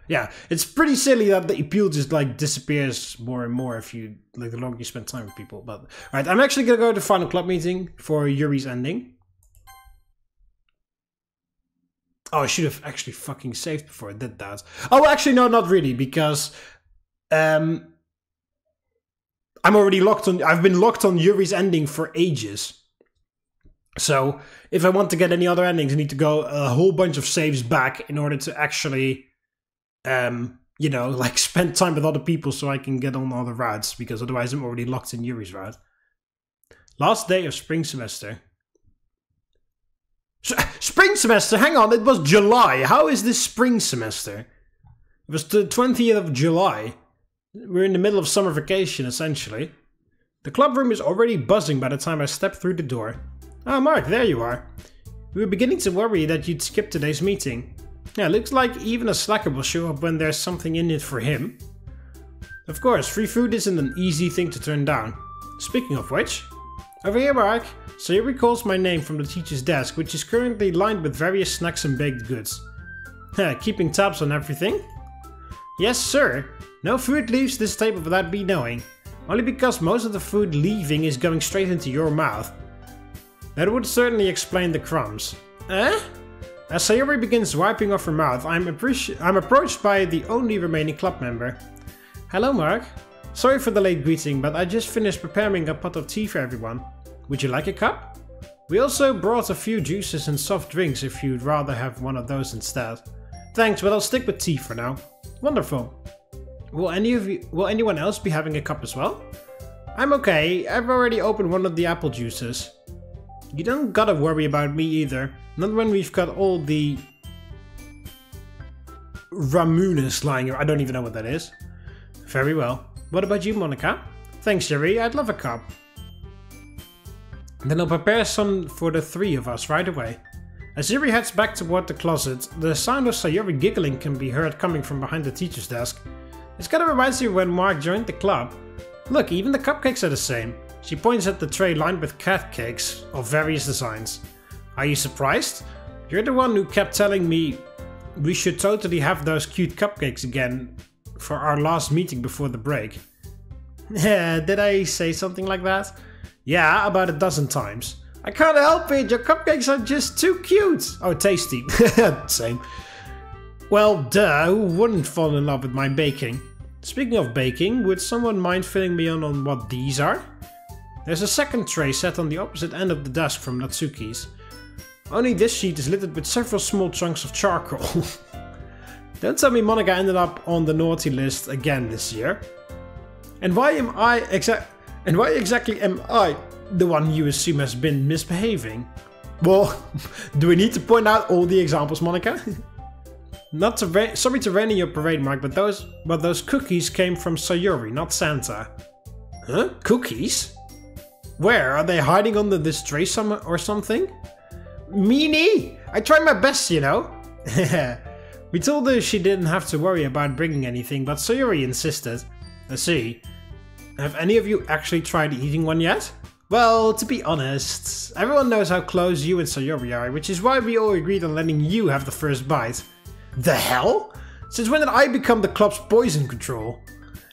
Yeah, it's pretty silly that the appeal just like disappears more and more if you like the longer you spend time with people. But alright, I'm actually gonna go to the final club meeting for Yuri's ending. Oh, I should have actually fucking saved before I did that. Oh, actually, no, not really, because I'm already locked on. I've been locked on Yuri's ending for ages. So if I want to get any other endings, I need to go a whole bunch of saves back in order to actually, you know, like spend time with other people so I can get on other routes, because otherwise I'm already locked in Yuri's route. Last day of spring semester. Spring semester? Hang on, it was July. How is this spring semester? It was the 20th of July. We're in the middle of summer vacation, essentially. The club room is already buzzing by the time I step through the door. Ah, Mark, there you are. We were beginning to worry that you'd skip today's meeting. Yeah, looks like even a slacker will show up when there's something in it for him. Of course, free food isn't an easy thing to turn down. Speaking of which, over here, Mark. Sayori calls my name from the teacher's desk, which is currently lined with various snacks and baked goods. Keeping tabs on everything? Yes, sir. No food leaves this table without me knowing. Only because most of the food leaving is going straight into your mouth. That would certainly explain the crumbs. Eh? As Sayori begins wiping off her mouth, I'm approached by the only remaining club member. Hello, Mark. Sorry for the late greeting, but I just finished preparing a pot of tea for everyone. Would you like a cup? We also brought a few juices and soft drinks if you'd rather have one of those instead. Thanks, but I'll stick with tea for now. Wonderful. Will anyone else be having a cup as well? I'm okay. I've already opened one of the apple juices. You don't gotta worry about me either. Not when we've got all the Ramunas lying around. I don't even know what that is. Very well. What about you, Monika? Thanks, Yuri. I'd love a cup. Then I'll prepare some for the three of us right away. As Yuri heads back toward the closet, the sound of Sayori giggling can be heard coming from behind the teacher's desk. This kind of reminds me when Mark joined the club. Look, even the cupcakes are the same. She points at the tray lined with cat cakes of various designs. Are you surprised? You're the one who kept telling me we should totally have those cute cupcakes again for our last meeting before the break. Did I say something like that? Yeah, about a dozen times. I can't help it, your cupcakes are just too cute. Oh, tasty. Same. Well, duh, who wouldn't fall in love with my baking? Speaking of baking, would someone mind filling me in on what these are? There's a second tray set on the opposite end of the desk from Natsuki's. Only this sheet is littered with several small chunks of charcoal. Don't tell me Monika ended up on the naughty list again this year. And why exactly am I the one you assume has been misbehaving? Well, do we need to point out all the examples, Monika? Sorry to rain in your parade, Mark, but those cookies came from Sayori, not Santa. Huh? Cookies? Where? Are they hiding under this tray or something? Meanie! I tried my best, you know. We told her she didn't have to worry about bringing anything, but Sayori insisted. I see. Have any of you actually tried eating one yet? Well, to be honest, everyone knows how close you and Sayori are, which is why we all agreed on letting you have the first bite. The hell? Since when did I become the club's poison control?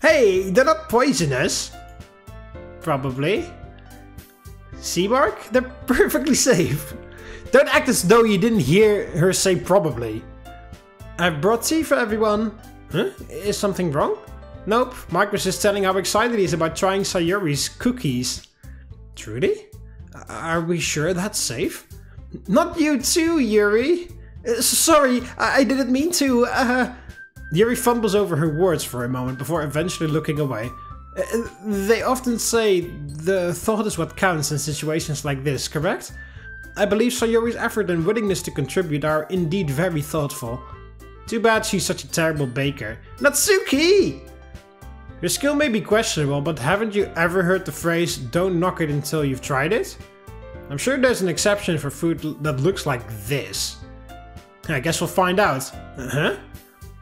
Hey, they're not poisonous. Probably. See, Mark? They're perfectly safe. Don't act as though you didn't hear her say probably. I've brought tea for everyone. Huh? Is something wrong? Nope. Mark was just telling how excited he is about trying Sayori's cookies. Truly? Are we sure that's safe? Not you too, Yuri. Sorry, I didn't mean to. Yuri fumbles over her words for a moment before eventually looking away. They often say the thought is what counts in situations like this, correct? I believe Sayori's effort and willingness to contribute are indeed very thoughtful. Too bad she's such a terrible baker. Natsuki! Your skill may be questionable, but haven't you ever heard the phrase, don't knock it until you've tried it? I'm sure there's an exception for food that looks like this. I guess we'll find out.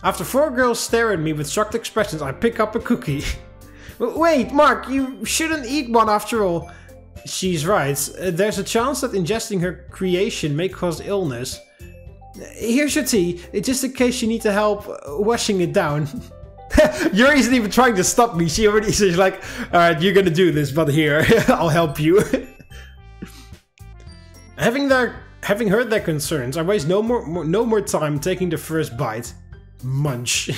After four girls stare at me with shocked expressions, I pick up a cookie. Wait, Mark, you shouldn't eat one after all. She's right. There's a chance that ingesting her creation may cause illness. Here's your tea, just in case you need to help washing it down. Yuri isn't even trying to stop me. She's like, alright, you're gonna do this, but here, I'll help you. Having heard their concerns, I waste no more time taking the first bite. Munch.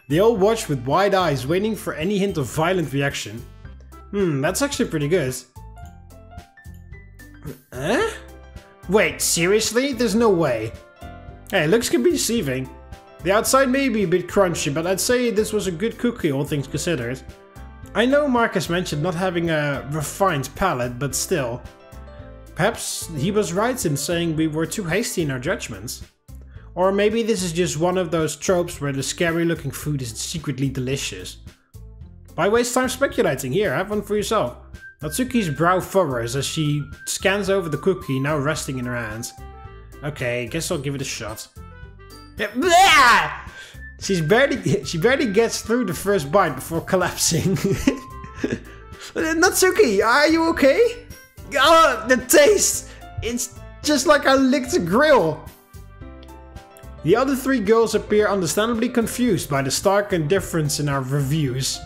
They all watch with wide eyes, waiting for any hint of violent reaction. That's actually pretty good. Huh? Wait, seriously? There's no way. Hey, looks can be deceiving. The outside may be a bit crunchy, but I'd say this was a good cookie, all things considered. I know Marcus mentioned not having a refined palate, but still. Perhaps he was right in saying we were too hasty in our judgments. Or maybe this is just one of those tropes where the scary looking food is secretly delicious. Why waste time speculating? Here, have one for yourself. Natsuki's brow furrows as she scans over the cookie now resting in her hands. Okay, guess I'll give it a shot. She barely gets through the first bite before collapsing. Natsuki, are you okay? Oh, the taste! It's just like I licked a grill. The other three girls appear understandably confused by the stark difference in our reviews.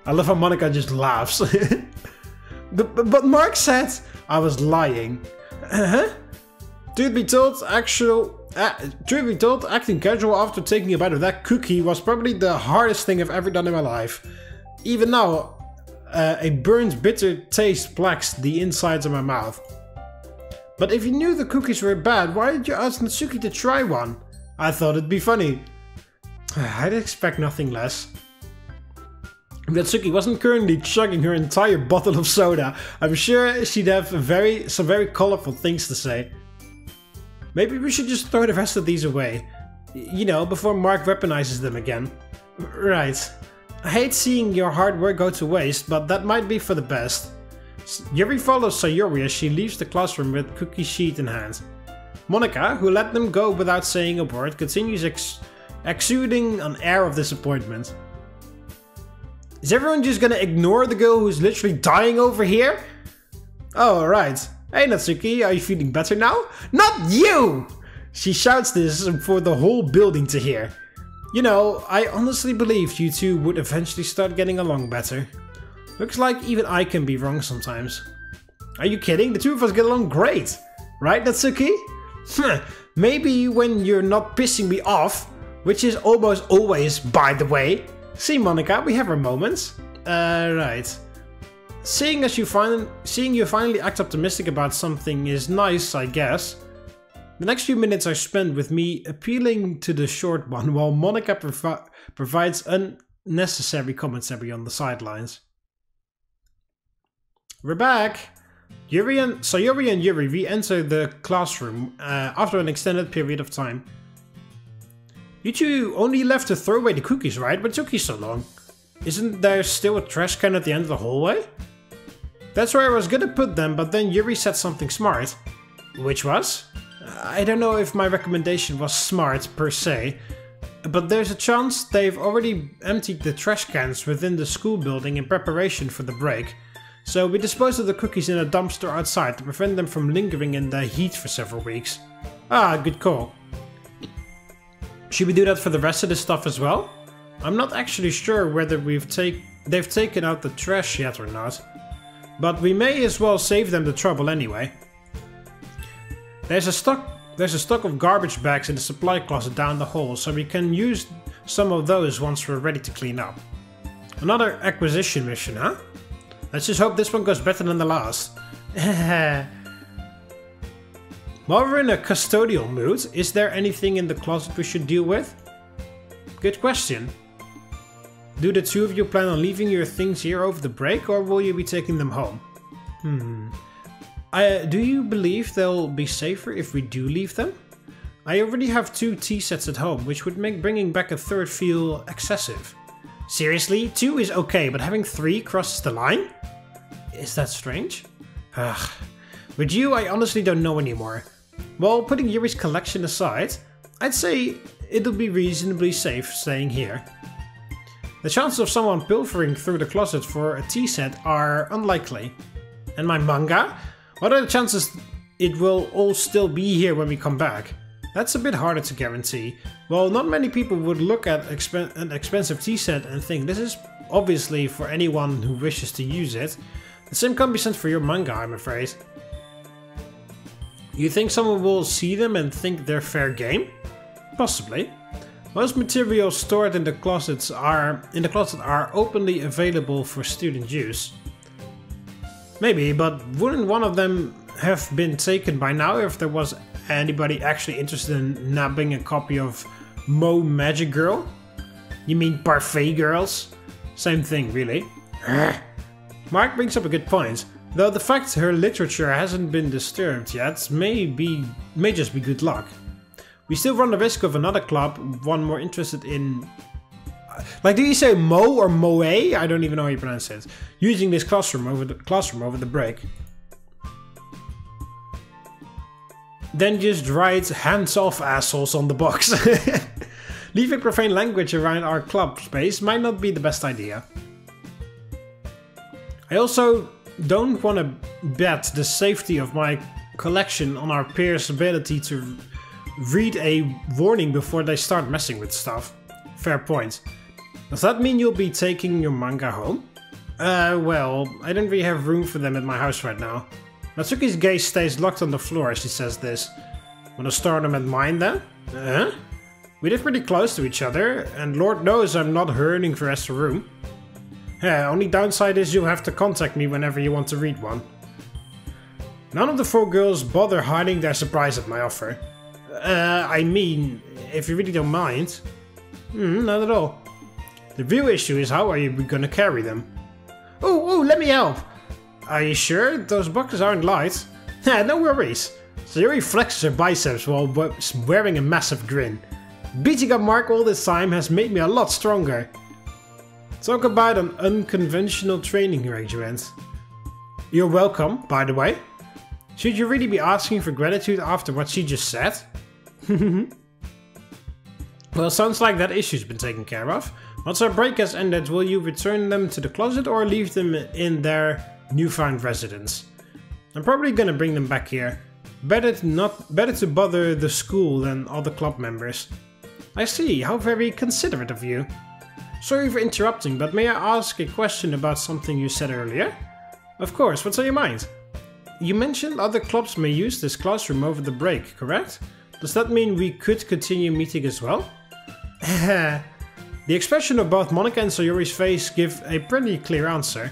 I love how Monika just laughs. but Mark said I was lying. Truth be told, acting casual after taking a bite of that cookie was probably the hardest thing I've ever done in my life. Even now, a burnt, bitter taste plaques the insides of my mouth. But if you knew the cookies were bad, why did you ask Natsuki to try one? I thought it'd be funny. I'd expect nothing less. Natsuki wasn't currently chugging her entire bottle of soda. I'm sure she'd have some very colorful things to say. Maybe we should just throw the rest of these away. You know, before Mark weaponizes them again. Right. I hate seeing your hard work go to waste, but that might be for the best. Yuri follows Sayori as she leaves the classroom with cookie sheet in hand. Monika, who let them go without saying a word, continues exuding an air of disappointment. Is everyone just gonna ignore the girl who's literally dying over here? Oh, right. Hey Natsuki, are you feeling better now? Not you! She shouts this for the whole building to hear. You know, I honestly believed you two would eventually start getting along better. Looks like even I can be wrong sometimes. Are you kidding? The two of us get along great. Right, Natsuki? Maybe when you're not pissing me off, which is almost always, by the way. See, Monika, we have our moments. Right. Seeing you finally act optimistic about something is nice, I guess. The next few minutes are spent with me appealing to the short one, while Monika provides unnecessary commentary on the sidelines. We're back! Sayori and Yuri re-enter the classroom after an extended period of time. You two only left to throw away the cookies, right? What took you so long? Isn't there still a trash can at the end of the hallway? That's where I was gonna put them, but then Yuri said something smart. Which was? I don't know if my recommendation was smart per se, but there's a chance they've already emptied the trash cans within the school building in preparation for the break. So we disposed of the cookies in a dumpster outside to prevent them from lingering in the heat for several weeks. Ah, good call. Should we do that for the rest of the stuff as well? I'm not actually sure whether they've taken out the trash yet or not, but we may as well save them the trouble anyway. There's a stock of garbage bags in the supply closet down the hall, so we can use some of those once we're ready to clean up. Another acquisition mission, huh? Let's just hope this one goes better than the last. While we're in a custodial mood, is there anything in the closet we should deal with? Good question. Do the two of you plan on leaving your things here over the break, or will you be taking them home? Do you believe they'll be safer if we do leave them? I already have 2 tea sets at home, which would make bringing back a third feel excessive. Seriously? 2 is okay, but having 3 crosses the line? Is that strange? Ugh. With you, I honestly don't know anymore. Well, putting Yuri's collection aside, I'd say it'll be reasonably safe staying here. The chances of someone pilfering through the closet for a tea set are unlikely. And my manga? What are the chances it will all still be here when we come back? That's a bit harder to guarantee. Well, not many people would look at an expensive tea set and think this is obviously for anyone who wishes to use it. The same can't be said for your manga, I'm afraid. You think someone will see them and think they're fair game? Possibly. Most materials stored in the closet are openly available for student use. Maybe, but wouldn't one of them have been taken by now if there was anybody actually interested in nabbing a copy of Mo Magic Girl? You mean Parfait Girls? Same thing, really. Mark brings up a good point, though the fact her literature hasn't been disturbed yet may just be good luck. We still run the risk of another club, one more interested in... Like, do you say Mo or Moe? I don't even know how you pronounce it. Using this classroom over the break. Then just write hands off assholes on the box. Leaving profane language around our club space might not be the best idea. I also don't want to bet the safety of my collection on our peers' ability to read a warning before they start messing with stuff. Fair point. Does that mean you'll be taking your manga home? Well, I don't really have room for them at my house right now. Natsuki's gaze stays locked on the floor as she says this. Wanna store them at mine then? We live pretty close to each other, and Lord knows I'm not hurting for extra room. Only downside is you'll have to contact me whenever you want to read one. None of the four girls bother hiding their surprise at my offer. I mean, if you really don't mind. Not at all. The real issue is how are you gonna carry them? Oh, let me help! Are you sure? Those boxes aren't light. No worries. Sayori flexes her biceps while wearing a massive grin. Beating up Mark all this time has made me a lot stronger. Talk about an unconventional training arrangement. You're welcome, by the way. Should you really be asking for gratitude after what she just said? Well, sounds like that issue's been taken care of. Once our break has ended, will you return them to the closet or leave them in their newfound residence? I'm probably gonna bring them back here. Better to bother the school than all the club members. I see, how very considerate of you. Sorry for interrupting, but may I ask a question about something you said earlier? Of course, what's on your mind? You mentioned other clubs may use this classroom over the break, correct? Does that mean we could continue meeting as well? The expression of both Monika and Sayori's face give a pretty clear answer.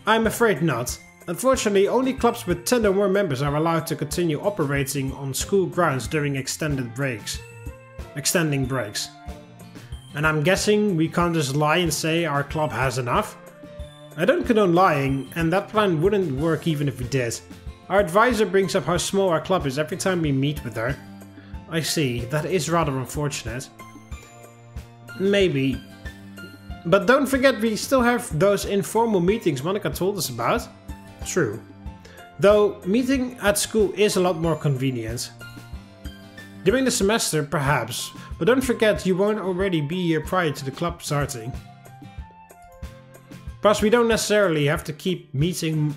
I'm afraid not. Unfortunately, only clubs with 10 or more members are allowed to continue operating on school grounds during extending breaks. And I'm guessing we can't just lie and say our club has enough? I don't condone lying, and that plan wouldn't work even if we did. Our advisor brings up how small our club is every time we meet with her. I see, that is rather unfortunate. Maybe. But don't forget we still have those informal meetings Monika told us about. True. Though, meeting at school is a lot more convenient. During the semester, perhaps, but don't forget you won't already be here prior to the club starting. Plus, we don't necessarily have to keep meeting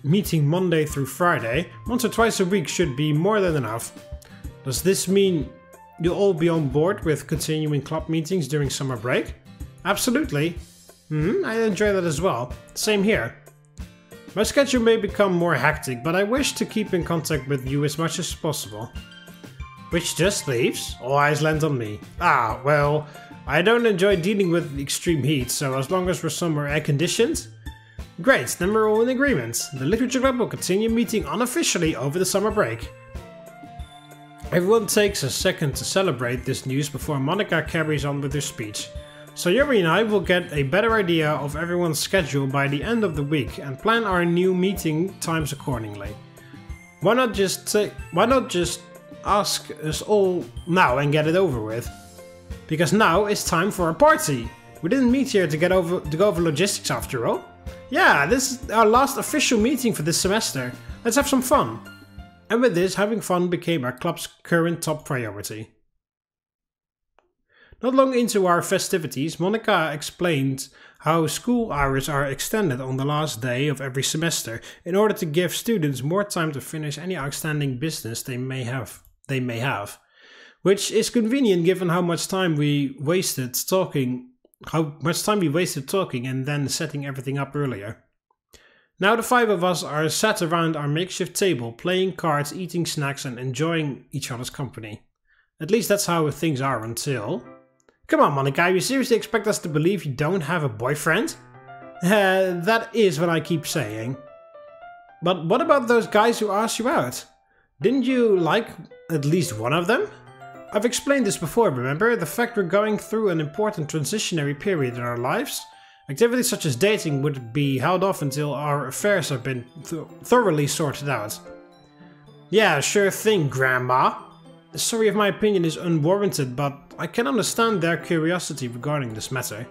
Monday through Friday. Once or twice a week should be more than enough. Does this mean you'll all be on board with continuing club meetings during summer break? Absolutely. I enjoy that as well. Same here. My schedule may become more hectic, but I wish to keep in contact with you as much as possible. Which just leaves all eyes land on me. Well, I don't enjoy dealing with extreme heat, so as long as we're somewhere air conditioned. Great, then we're all in agreement. The Literature Club will continue meeting unofficially over the summer break. Everyone takes a second to celebrate this news before Monika carries on with her speech. So Yuri and I will get a better idea of everyone's schedule by the end of the week and plan our new meeting times accordingly. Why not just ask us all now and get it over with? Because now it's time for a party! We didn't meet here to go over logistics after all. Yeah, this is our last official meeting for this semester. Let's have some fun! And with this, having fun became our club's current top priority. Not long into our festivities, Monika explained how school hours are extended on the last day of every semester in order to give students more time to finish any outstanding business they may have. they may have. Which is convenient given how much time we wasted talking and then setting everything up earlier. Now the 5 of us are sat around our makeshift table, playing cards, eating snacks and enjoying each other's company. At least that's how things are until... Come on Monika, you seriously expect us to believe you don't have a boyfriend? That is what I keep saying. But what about those guys who asked you out? Didn't you like at least one of them? I've explained this before, remember? The fact we're going through an important transitionary period in our lives? Activities such as dating would be held off until our affairs have been thoroughly sorted out. Yeah, sure thing, Grandma. Sorry if my opinion is unwarranted, but I can understand their curiosity regarding this matter.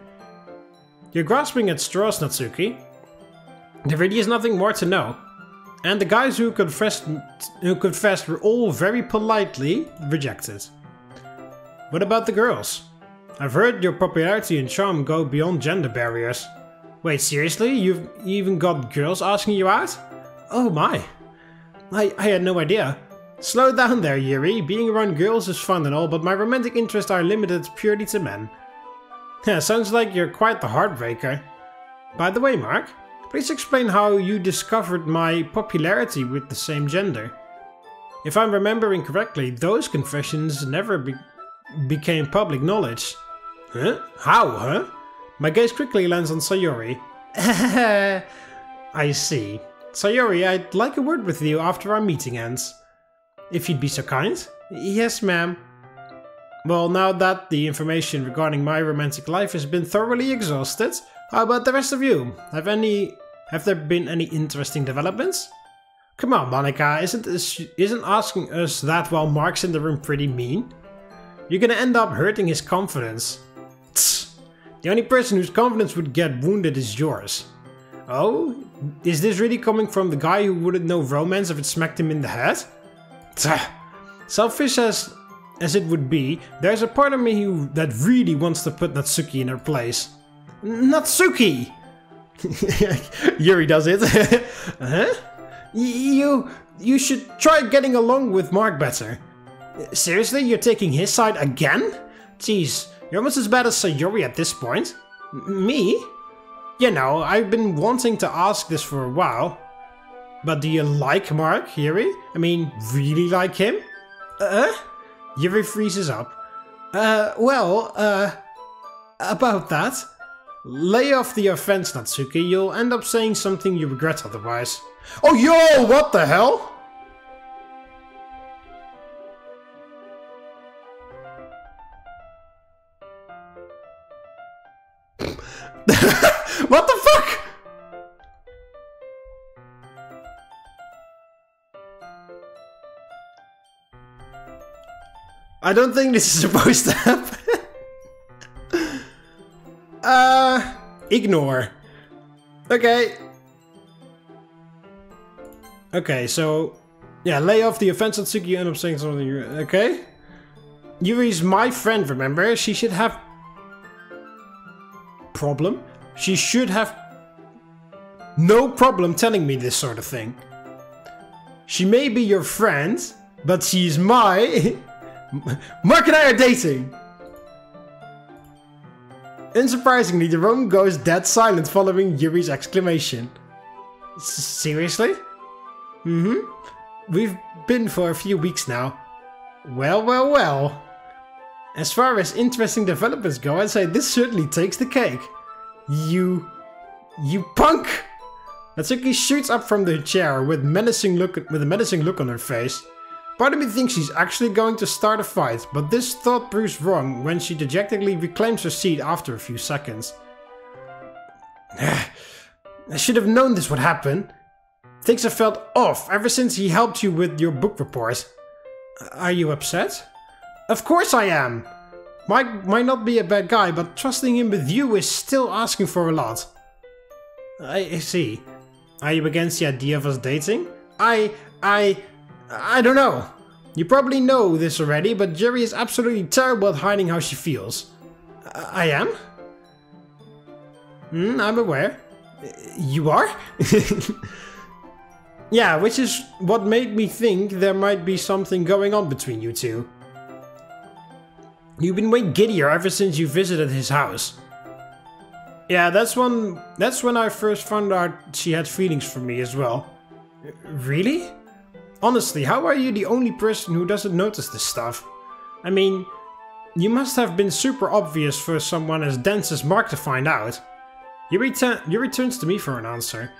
You're grasping at straws, Natsuki. There really is nothing more to know. And the guys who confessed were all very politely rejected. What about the girls? I've heard your popularity and charm go beyond gender barriers. Wait, seriously? You've even got girls asking you out? Oh my. I had no idea. Slow down there, Yuri. Being around girls is fun and all, but my romantic interests are limited purely to men. Yeah, sounds like you're quite the heartbreaker. By the way, Mark, please explain how you discovered my popularity with the same gender. If I'm remembering correctly, those confessions never became public knowledge. Huh? How, huh? My gaze quickly lands on Sayori. I see. Sayori, I'd like a word with you after our meeting ends. If you'd be so kind. Yes, ma'am. Well, now that the information regarding my romantic life has been thoroughly exhausted, how about the rest of you? Have there been any interesting developments? Come on, Monika, isn't asking us that while Mark's in the room pretty mean? You're gonna end up hurting his confidence. Tss. The only person whose confidence would get wounded is yours. Oh? Is this really coming from the guy who wouldn't know romance if it smacked him in the head? Tch. Selfish as it would be, there's a part of me that really wants to put Natsuki in her place. Natsuki! Yuri does it. Huh? You should try getting along with Mark better. Seriously, you're taking his side again? Jeez, you're almost as bad as Sayori at this point. Me? You know, I've been wanting to ask this for a while. But do you like Mark, Yuri? I mean, really like him? Yuri freezes up. About that. Lay off the offense, Natsuki. You'll end up saying something you regret otherwise. Oh, yo! What the hell? What the fuck? I don't think this is supposed to happen. Ignore. Okay. Okay, so... yeah, lay off the offense, Natsuki, you end up saying something... okay? Yuri's my friend, remember? She should have... problem? She should have... no problem telling me this sort of thing. She may be your friend, but she's my... Mark and I are dating! Unsurprisingly, the room goes dead silent following Yuri's exclamation. Seriously? Mm-hmm. We've been for a few weeks now. Well. As far as interesting developments go, I'd say this certainly takes the cake. You punk! Natsuki shoots up from the chair with a menacing look on her face. Part of me thinks she's actually going to start a fight, but this thought proves wrong when she dejectedly reclaims her seat after a few seconds. I should have known this would happen. Things have felt off ever since he helped you with your book report. Are you upset? Of course I am! Mike might not be a bad guy, but trusting him with you is still asking for a lot. I see. Are you against the idea of us dating? I don't know. You probably know this already, but Yuri is absolutely terrible at hiding how she feels. I am? I'm aware. You are? Yeah, which is what made me think there might be something going on between you two. You've been way giddier ever since you visited his house. Yeah, that's when I first found out she had feelings for me as well. Really? Honestly, how are you the only person who doesn't notice this stuff? I mean, you must have been super obvious for someone as dense as Mark to find out. Yuri turns to me for an answer.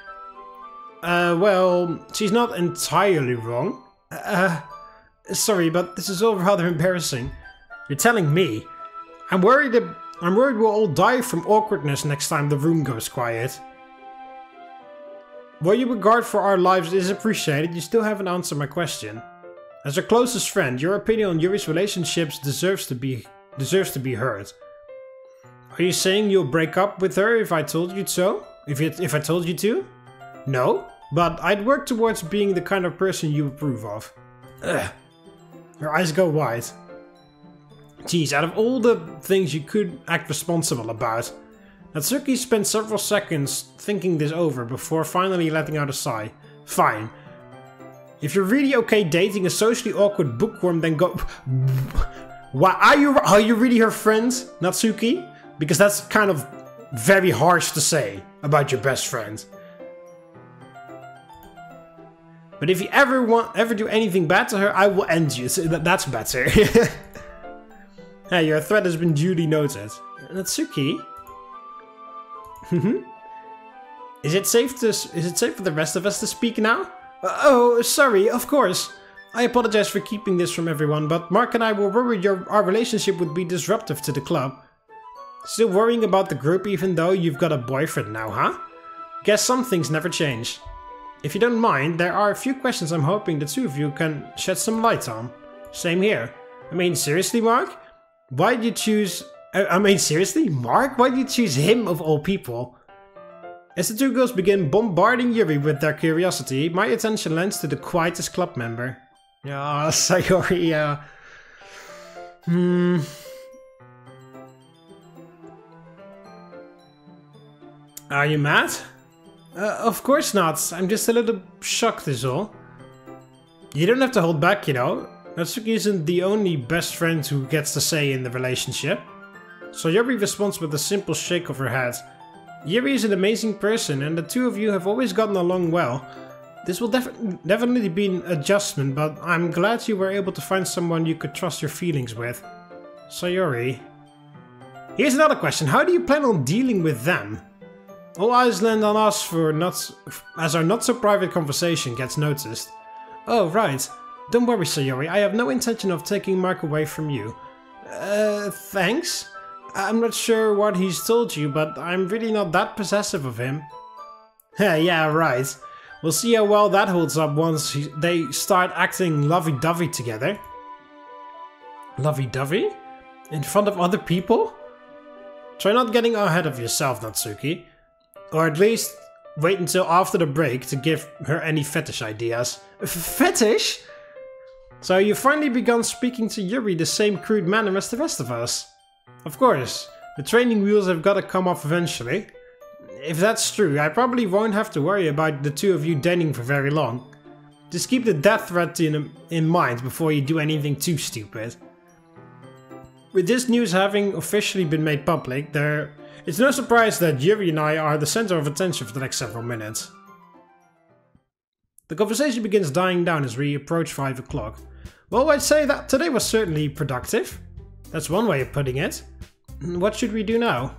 Well, she's not entirely wrong. Sorry, but this is all rather embarrassing. You're telling me. I'm worried we'll all die from awkwardness next time the room goes quiet. What you regard for our lives is appreciated, you still haven't answered my question. As our closest friend, your opinion on Yuri's relationships deserves to be heard. Are you saying you'll break up with her if I told you so? If I told you to? No, but I'd work towards being the kind of person you approve of. Ugh. Her eyes go wide. Geez, out of all the things you could act responsible about, Natsuki spent several seconds thinking this over before finally letting out a sigh. Fine. If you're really okay dating a socially awkward bookworm, then go... Why, are you really her friend, Natsuki? Because that's kind of very harsh to say about your best friend. But if you ever do anything bad to her, I will end you. So that's better. Hey, your threat has been duly noted. Natsuki? Is it safe for the rest of us to speak now? Oh, sorry, of course. I apologize for keeping this from everyone, but Mark and I were worried our relationship would be disruptive to the club. Still worrying about the group even though you've got a boyfriend now, huh? Guess some things never change. If you don't mind, there are a few questions I'm hoping the two of you can shed some light on. Same here. I mean, seriously, Mark? Why'd you choose... seriously? Mark? Why'd you choose him of all people? As the two girls begin bombarding Yuri with their curiosity, my attention lends to the quietest club member. Ah, Sayori, Are you mad? Of course not. I'm just a little shocked is all. You don't have to hold back, you know. Natsuki isn't the only best friend who gets the say in the relationship. So Yuri responds with a simple shake of her head. Yuri is an amazing person and the two of you have always gotten along well. This will definitely be an adjustment, but I'm glad you were able to find someone you could trust your feelings with. Sayori. Here's another question. How do you plan on dealing with them? All eyes land on us as our not-so-private conversation gets noticed. Oh, right. Don't worry, Sayori. I have no intention of taking Mark away from you. Thanks? I'm not sure what he's told you, but I'm really not that possessive of him. Yeah, right. We'll see how well that holds up once they start acting lovey-dovey together. Lovey-dovey? In front of other people? Try not getting ahead of yourself, Natsuki. Or at least wait until after the break to give her any fetish ideas. Fetish? So you've finally begun speaking to Yuri the same crude manner as the rest of us. Of course, the training wheels have got to come off eventually. If that's true, I probably won't have to worry about the two of you dating for very long. Just keep the death threat in mind before you do anything too stupid. With this news having officially been made public, it's no surprise that Yuri and I are the center of attention for the next several minutes. The conversation begins dying down as we approach 5 o'clock. Well, I'd say that today was certainly productive. That's one way of putting it. What should we do now?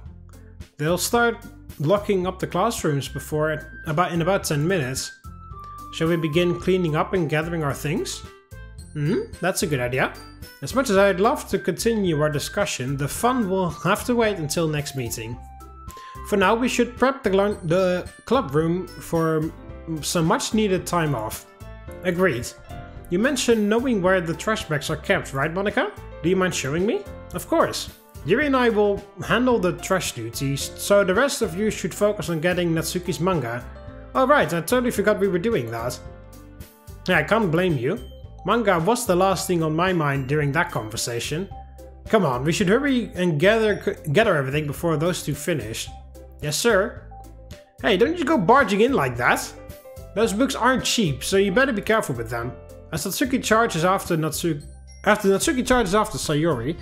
They'll start locking up the classrooms in about 10 minutes. Shall we begin cleaning up and gathering our things? That's a good idea. As much as I'd love to continue our discussion, the fun will have to wait until next meeting. For now, we should prep the club room for some much needed time off. Agreed. You mentioned knowing where the trash bags are kept, right, Monika? Do you mind showing me? Of course. Yuri and I will handle the trash duties, so the rest of you should focus on getting Natsuki's manga. Oh right, I totally forgot we were doing that. Yeah, I can't blame you. Manga was the last thing on my mind during that conversation. Come on, we should hurry and gather everything before those two finish. Yes, sir. Hey, don't you go barging in like that. Those books aren't cheap, so you better be careful with them. As Natsuki charges after Natsuki charges after Sayori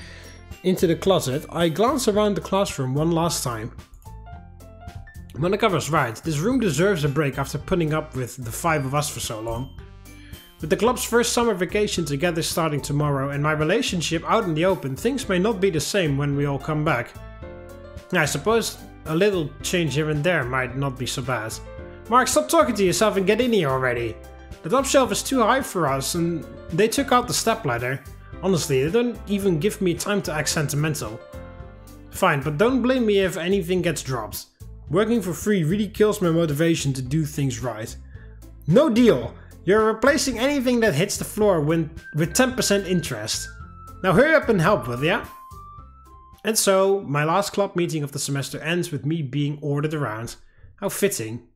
into the closet, I glance around the classroom one last time. Monika was right, this room deserves a break after putting up with the 5 of us for so long. With the club's first summer vacation together starting tomorrow and my relationship out in the open, things may not be the same when we all come back. I suppose a little change here and there might not be so bad. Mark, stop talking to yourself and get in here already. The top shelf is too high for us and they took out the stepladder. Honestly, they don't even give me time to act sentimental. Fine, but don't blame me if anything gets dropped. Working for free really kills my motivation to do things right. No deal! You're replacing anything that hits the floor with 10% interest. Now hurry up and help, will ya? And so, my last club meeting of the semester ends with me being ordered around. How fitting.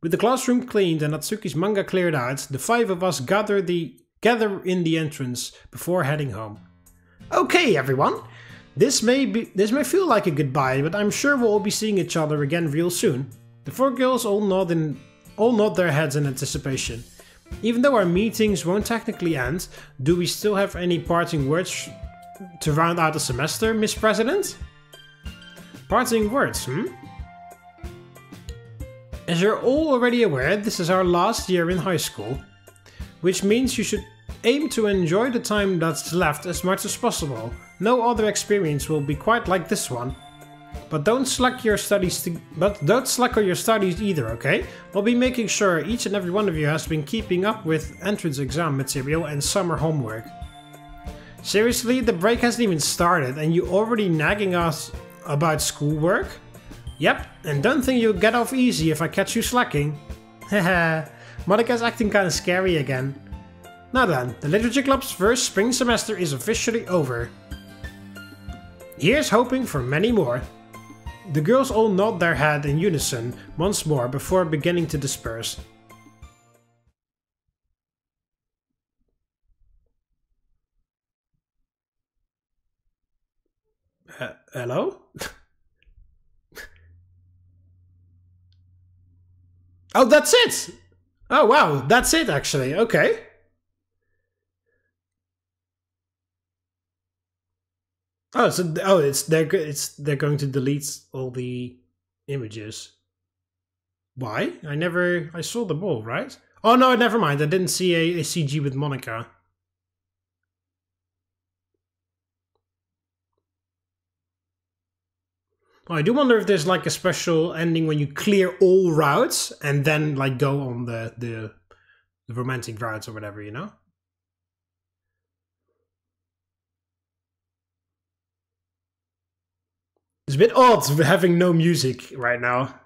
With the classroom cleaned and Natsuki's manga cleared out, the 5 of us gather in the entrance before heading home. Okay everyone! This may feel like a goodbye, but I'm sure we'll all be seeing each other again real soon. The 4 girls all nod their heads in anticipation. Even though our meetings won't technically end, do we still have any parting words to round out the semester, Miss President? Parting words, As you're all already aware, this is our last year in high school, which means you should aim to enjoy the time that's left as much as possible. No other experience will be quite like this one. But don't slack your studies on your studies either, okay? We'll be making sure each and every one of you has been keeping up with entrance exam material and summer homework. Seriously, the break hasn't even started and you already nagging us about schoolwork? Yep, and don't think you'll get off easy if I catch you slacking. Haha, Monika's acting kinda scary again. Now then, the Literature Club's first spring semester is officially over. Here's hoping for many more. The girls all nod their head in unison once more before beginning to disperse. Hello? Oh, that's it! Oh wow, that's it actually, okay. Oh, so they're going to delete all the images. Why? I saw them all, right? Oh no, never mind. I didn't see a CG with Monika. Oh, I do wonder if there's like a special ending when you clear all routes and then like go on the romantic routes or whatever, you know? It's a bit odd having no music right now.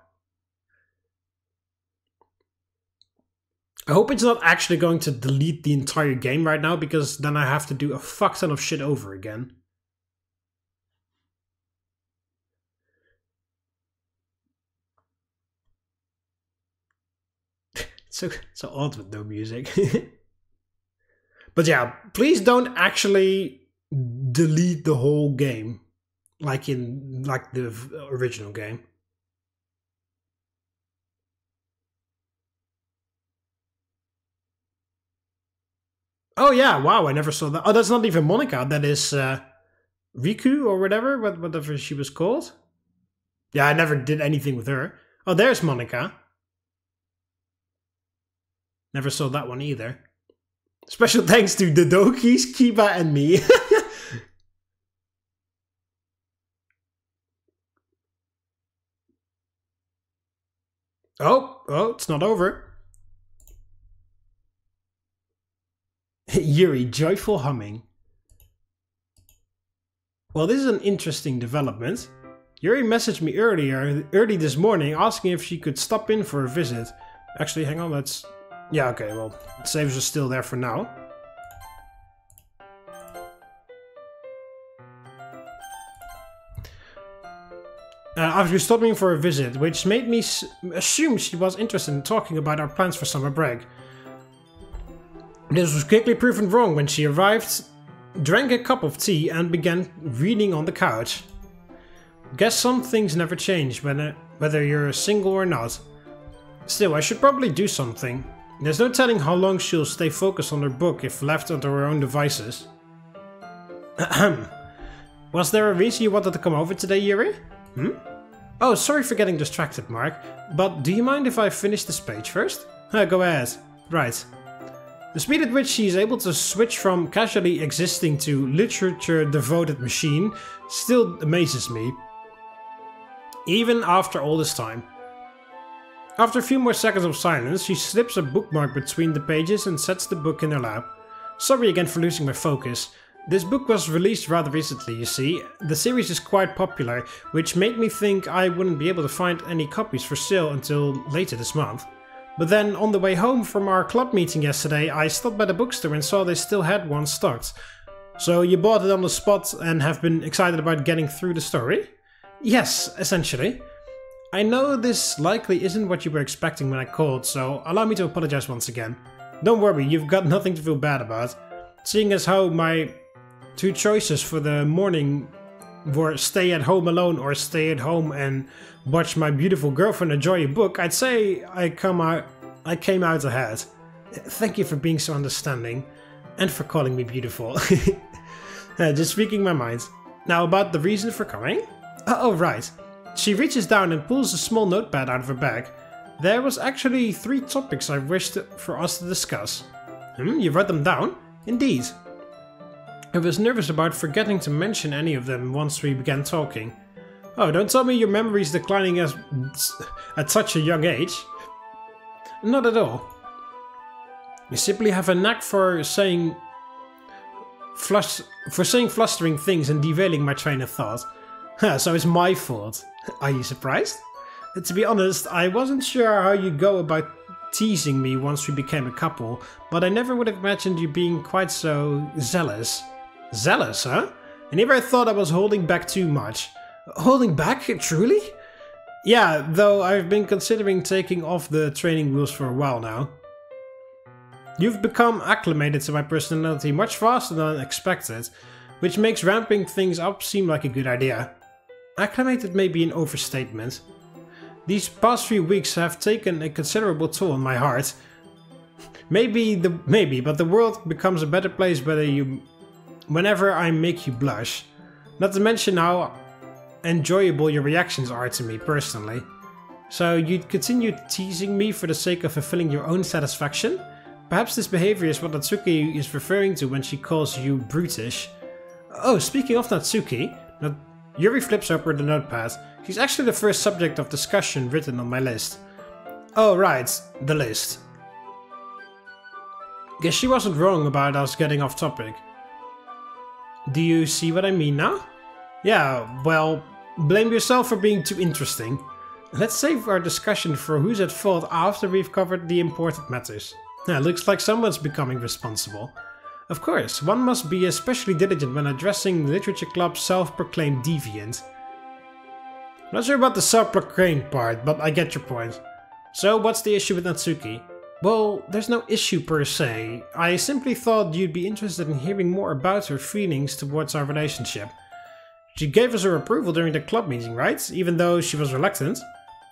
I hope it's not actually going to delete the entire game right now, because then I have to do a fuck ton of shit over again. So odd with no music. But yeah, please don't actually delete the whole game. Like in the original game. Oh yeah, wow, I never saw that. Oh, that's not even Monika, that is Riku or whatever she was called. Yeah, I never did anything with her. Oh, there's Monika. Never saw that one either. Special thanks to the Dokis, Kiba and me. Oh, it's not over. Yuri, joyful humming. Well, this is an interesting development. Yuri messaged me early this morning asking if she could stop in for a visit. Actually, hang on, let's... Yeah, okay, well, saves are still there for now. After stopping for a visit, which made me assume she was interested in talking about our plans for summer break. This was quickly proven wrong when she arrived, drank a cup of tea and began reading on the couch. Guess some things never change, whether you're single or not. Still, I should probably do something. There's no telling how long she'll stay focused on her book if left onto her own devices. Ahem. Was there a reason you wanted to come over today, Yuri? Oh, sorry for getting distracted, Mark, but do you mind if I finish this page first? Go ahead. Right. The speed at which she is able to switch from casually existing to literature-devoted machine still amazes me. Even after all this time. After a few more seconds of silence, she slips a bookmark between the pages and sets the book in her lap. Sorry again for losing my focus. This book was released rather recently, you see. The series is quite popular, which made me think I wouldn't be able to find any copies for sale until later this month. But then, on the way home from our club meeting yesterday, I stopped by the bookstore and saw they still had one stocked. So you bought it on the spot and have been excited about getting through the story? Yes, essentially. I know this likely isn't what you were expecting when I called, so allow me to apologize once again. Don't worry, you've got nothing to feel bad about. Seeing as how my two choices for the morning were stay at home alone or stay at home and watch my beautiful girlfriend enjoy a book, I'd say I came out ahead. Thank you for being so understanding and for calling me beautiful. Just speaking my mind. Now about the reason for coming? Oh right. She reaches down and pulls a small notepad out of her bag. There was actually 3 topics I wished for us to discuss. You wrote them down? Indeed. I was nervous about forgetting to mention any of them once we began talking. Oh, don't tell me your memory's declining at such a young age. Not at all. You simply have a knack for saying flustering things and derailing my train of thought. So it's my fault. Are you surprised? To be honest, I wasn't sure how you go about teasing me once we became a couple, but I never would have imagined you being quite so zealous. Zealous, huh? I never thought I was holding back too much. Holding back? Truly? Yeah, though I've been considering taking off the training wheels for a while now. You've become acclimated to my personality much faster than expected, which makes ramping things up seem like a good idea. Acclimated may be an overstatement. These past few weeks have taken a considerable toll on my heart. Maybe, but the world becomes a better place whenever I make you blush. Not to mention how enjoyable your reactions are to me personally. So you'd continue teasing me for the sake of fulfilling your own satisfaction? Perhaps this behavior is what Natsuki is referring to when she calls you brutish. Oh, speaking of Natsuki, Yuri flips over the notepad. She's actually the first subject of discussion written on my list. Oh right, the list. Guess she wasn't wrong about us getting off topic. Do you see what I mean now? Yeah, well, blame yourself for being too interesting. Let's save our discussion for who's at fault after we've covered the important matters. Looks like someone's becoming responsible. Of course, one must be especially diligent when addressing the Literature Club's self-proclaimed deviant. Not sure about the self-proclaimed part, but I get your point. So, what's the issue with Natsuki? Well, there's no issue per se. I simply thought you'd be interested in hearing more about her feelings towards our relationship. She gave us her approval during the club meeting, right? Even though she was reluctant?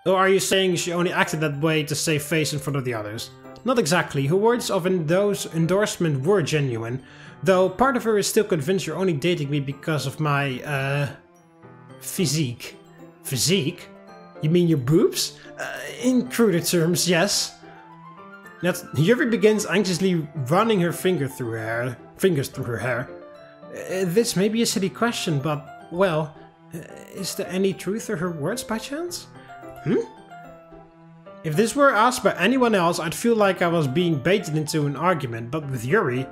Or are you saying she only acted that way to save face in front of the others? Not exactly. Her words of endorsement were genuine, though part of her is still convinced you're only dating me because of my, physique. Physique? You mean your boobs? In cruder terms, yes. Yuri begins anxiously running her fingers through her hair. This may be a silly question, but, well, is there any truth to her words by chance? If this were asked by anyone else, I'd feel like I was being baited into an argument, but with Yuri,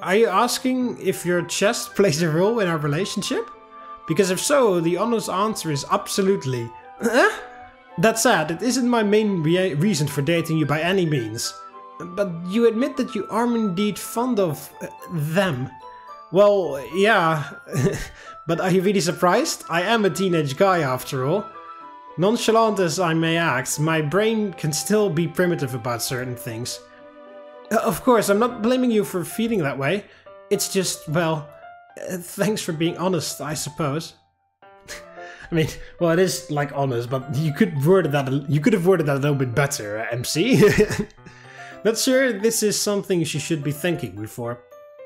are you asking if your chest plays a role in our relationship? Because if so, the honest answer is absolutely. That said, it isn't my main reason for dating you by any means. But you admit that you are indeed fond of them. Well, yeah, but are you really surprised? I am a teenage guy after all. Nonchalant as I may act, my brain can still be primitive about certain things. Of course, I'm not blaming you for feeling that way. It's just, well, thanks for being honest, I suppose. I mean, well, it is like honest, but you could have worded that a little bit better, MC. Not sure this is something she should be thanking me for.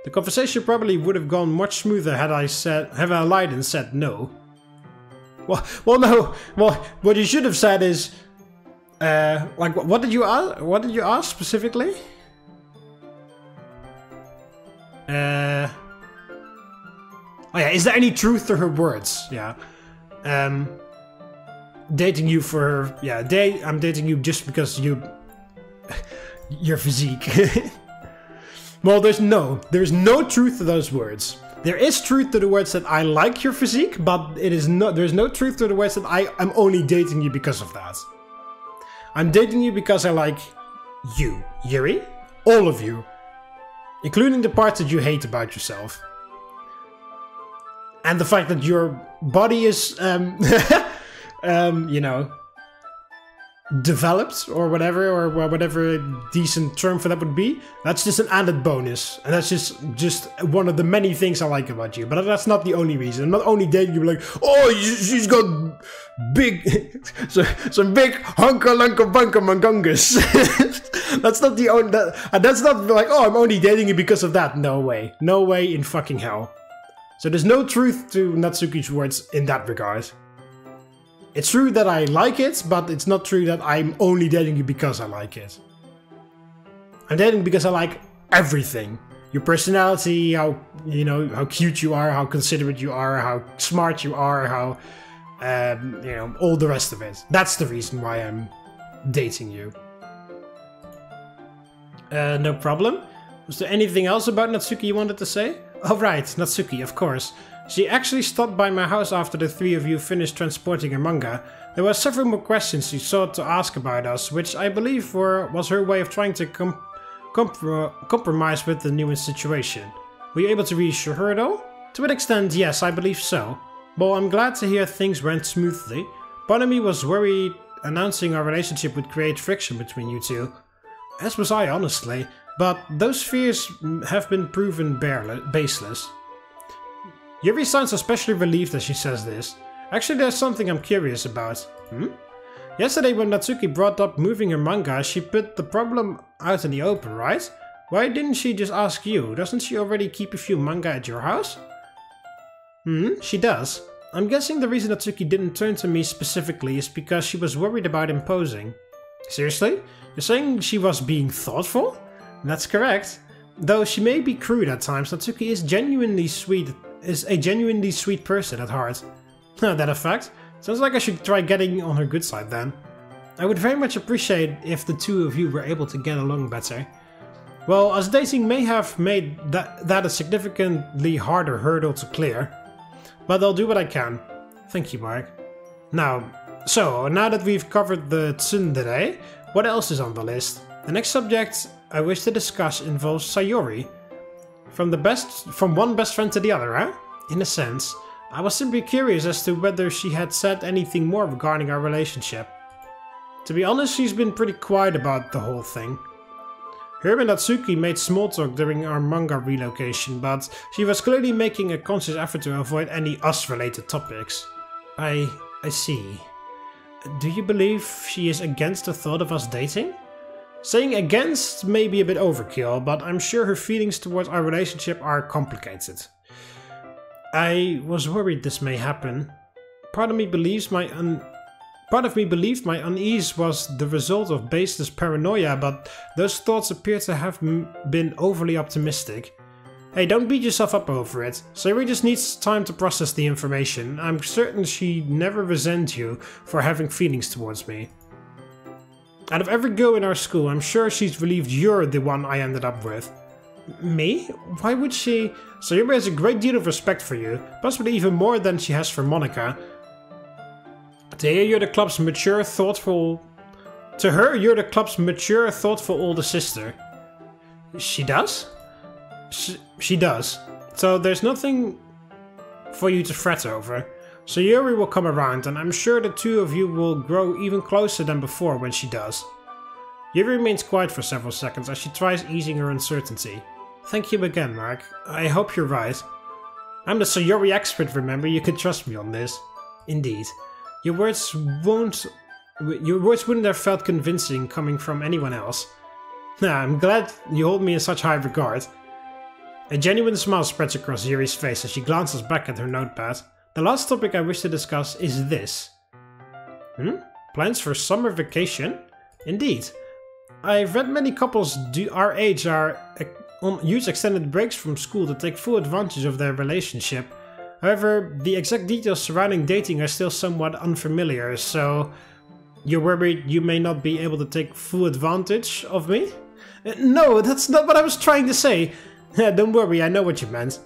The conversation probably would have gone much smoother had I lied and said no. Well, no. Well, what you should have said is, like, what did you ask? What did you ask specifically? Oh yeah, is there any truth to her words? Yeah. Dating you for her. Yeah, I'm dating you just because your physique. Well, there's no truth to those words. There is truth to the words that I like your physique, but there's no truth to the words that I'm only dating you because of that. I'm dating you because I like you, Yuri. All of you. Including the parts that you hate about yourself. And the fact that your body is, you know, developed or whatever decent term for that would be. That's just an added bonus. And that's just one of the many things I like about you. But that's not the only reason. I'm not only dating you like, oh, she's got big, some big hunker lunker bunker mangungus. That's not the only, that's not like, oh, I'm only dating you because of that. No way. No way in fucking hell. So there's no truth to Natsuki's words in that regard. It's true that I like it, but it's not true that I'm only dating you because I like it. I'm dating because I like everything. Your personality, how cute you are, how considerate you are, how smart you are, how, all the rest of it. That's the reason why I'm dating you. No problem. Was there anything else about Natsuki you wanted to say? Oh right, Natsuki, of course. She actually stopped by my house after the three of you finished transporting her manga. There were several more questions she sought to ask about us, which I believe was her way of trying to compromise with the new situation. Were you able to reassure her at all? To an extent, yes, I believe so. Well, I'm glad to hear things went smoothly. Part of me was worried announcing our relationship would create friction between you two. As was I, honestly, but those fears have been proven baseless. Yuri sounds especially relieved as she says this. Actually, there's something I'm curious about. Yesterday when Natsuki brought up moving her manga, she put the problem out in the open, right? Why didn't she just ask you? Doesn't she already keep a few manga at your house? She does. I'm guessing the reason Natsuki didn't turn to me specifically is because she was worried about imposing. Seriously? You're saying she was being thoughtful? That's correct. Though she may be crude at times, Natsuki is a genuinely sweet person at heart. That a fact? Sounds like I should try getting on her good side then. I would very much appreciate if the two of you were able to get along better. Well, us dating may have made that a significantly harder hurdle to clear, but I'll do what I can. Thank you, Mark. Now that we've covered the tsundere, what else is on the list? The next subject I wish to discuss involves Sayori. From one best friend to the other, huh? In a sense. I was simply curious as to whether she had said anything more regarding our relationship. To be honest, she's been pretty quiet about the whole thing. Her and Natsuki made small talk during our manga relocation, but she was clearly making a conscious effort to avoid any us-related topics. I see. Do you believe she is against the thought of us dating? Saying against may be a bit overkill, but I'm sure her feelings towards our relationship are complicated. I was worried this may happen. Part of me believed my unease was the result of baseless paranoia, but those thoughts appear to have been overly optimistic. Hey, don't beat yourself up over it. Sayori just needs time to process the information. I'm certain she never resents you for having feelings towards me. Out of every girl in our school, I'm sure she's relieved you're the one I ended up with. Me? Why would she? Sayori has a great deal of respect for you, possibly even more than she has for Monika. To her, you're the club's mature, thoughtful older sister. She does? She does. So there's nothing for you to fret over. Sayori will come around, and I'm sure the two of you will grow even closer than before when she does. Yuri remains quiet for several seconds as she tries easing her uncertainty. Thank you again, Mark. I hope you're right. I'm the Sayori expert, remember? You can trust me on this. Indeed. Your words wouldn't have felt convincing coming from anyone else. I'm glad you hold me in such high regard. A genuine smile spreads across Yuri's face as she glances back at her notepad. The last topic I wish to discuss is this. Plans for summer vacation? Indeed. I've read many couples our age are on huge extended breaks from school to take full advantage of their relationship. However, the exact details surrounding dating are still somewhat unfamiliar, so you're worried you may not be able to take full advantage of me? No, that's not what I was trying to say. Don't worry, I know what you meant.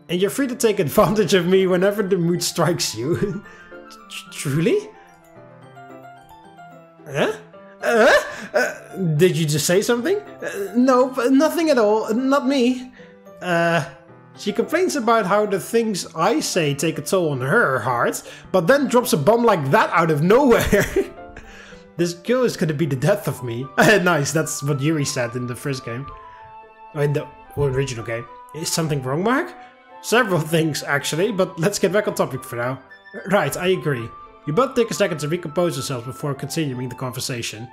And you're free to take advantage of me whenever the mood strikes you. Truly? Huh? Did you just say something? No, nothing at all. Not me. She complains about how the things I say take a toll on her heart, but then drops a bomb like that out of nowhere. This girl is gonna be the death of me. Nice, that's what Yuri said in the first game. In the original game. Is something wrong, Mark? Several things, actually, but let's get back on topic for now. Right, I agree. You both take a second to recompose yourselves before continuing the conversation.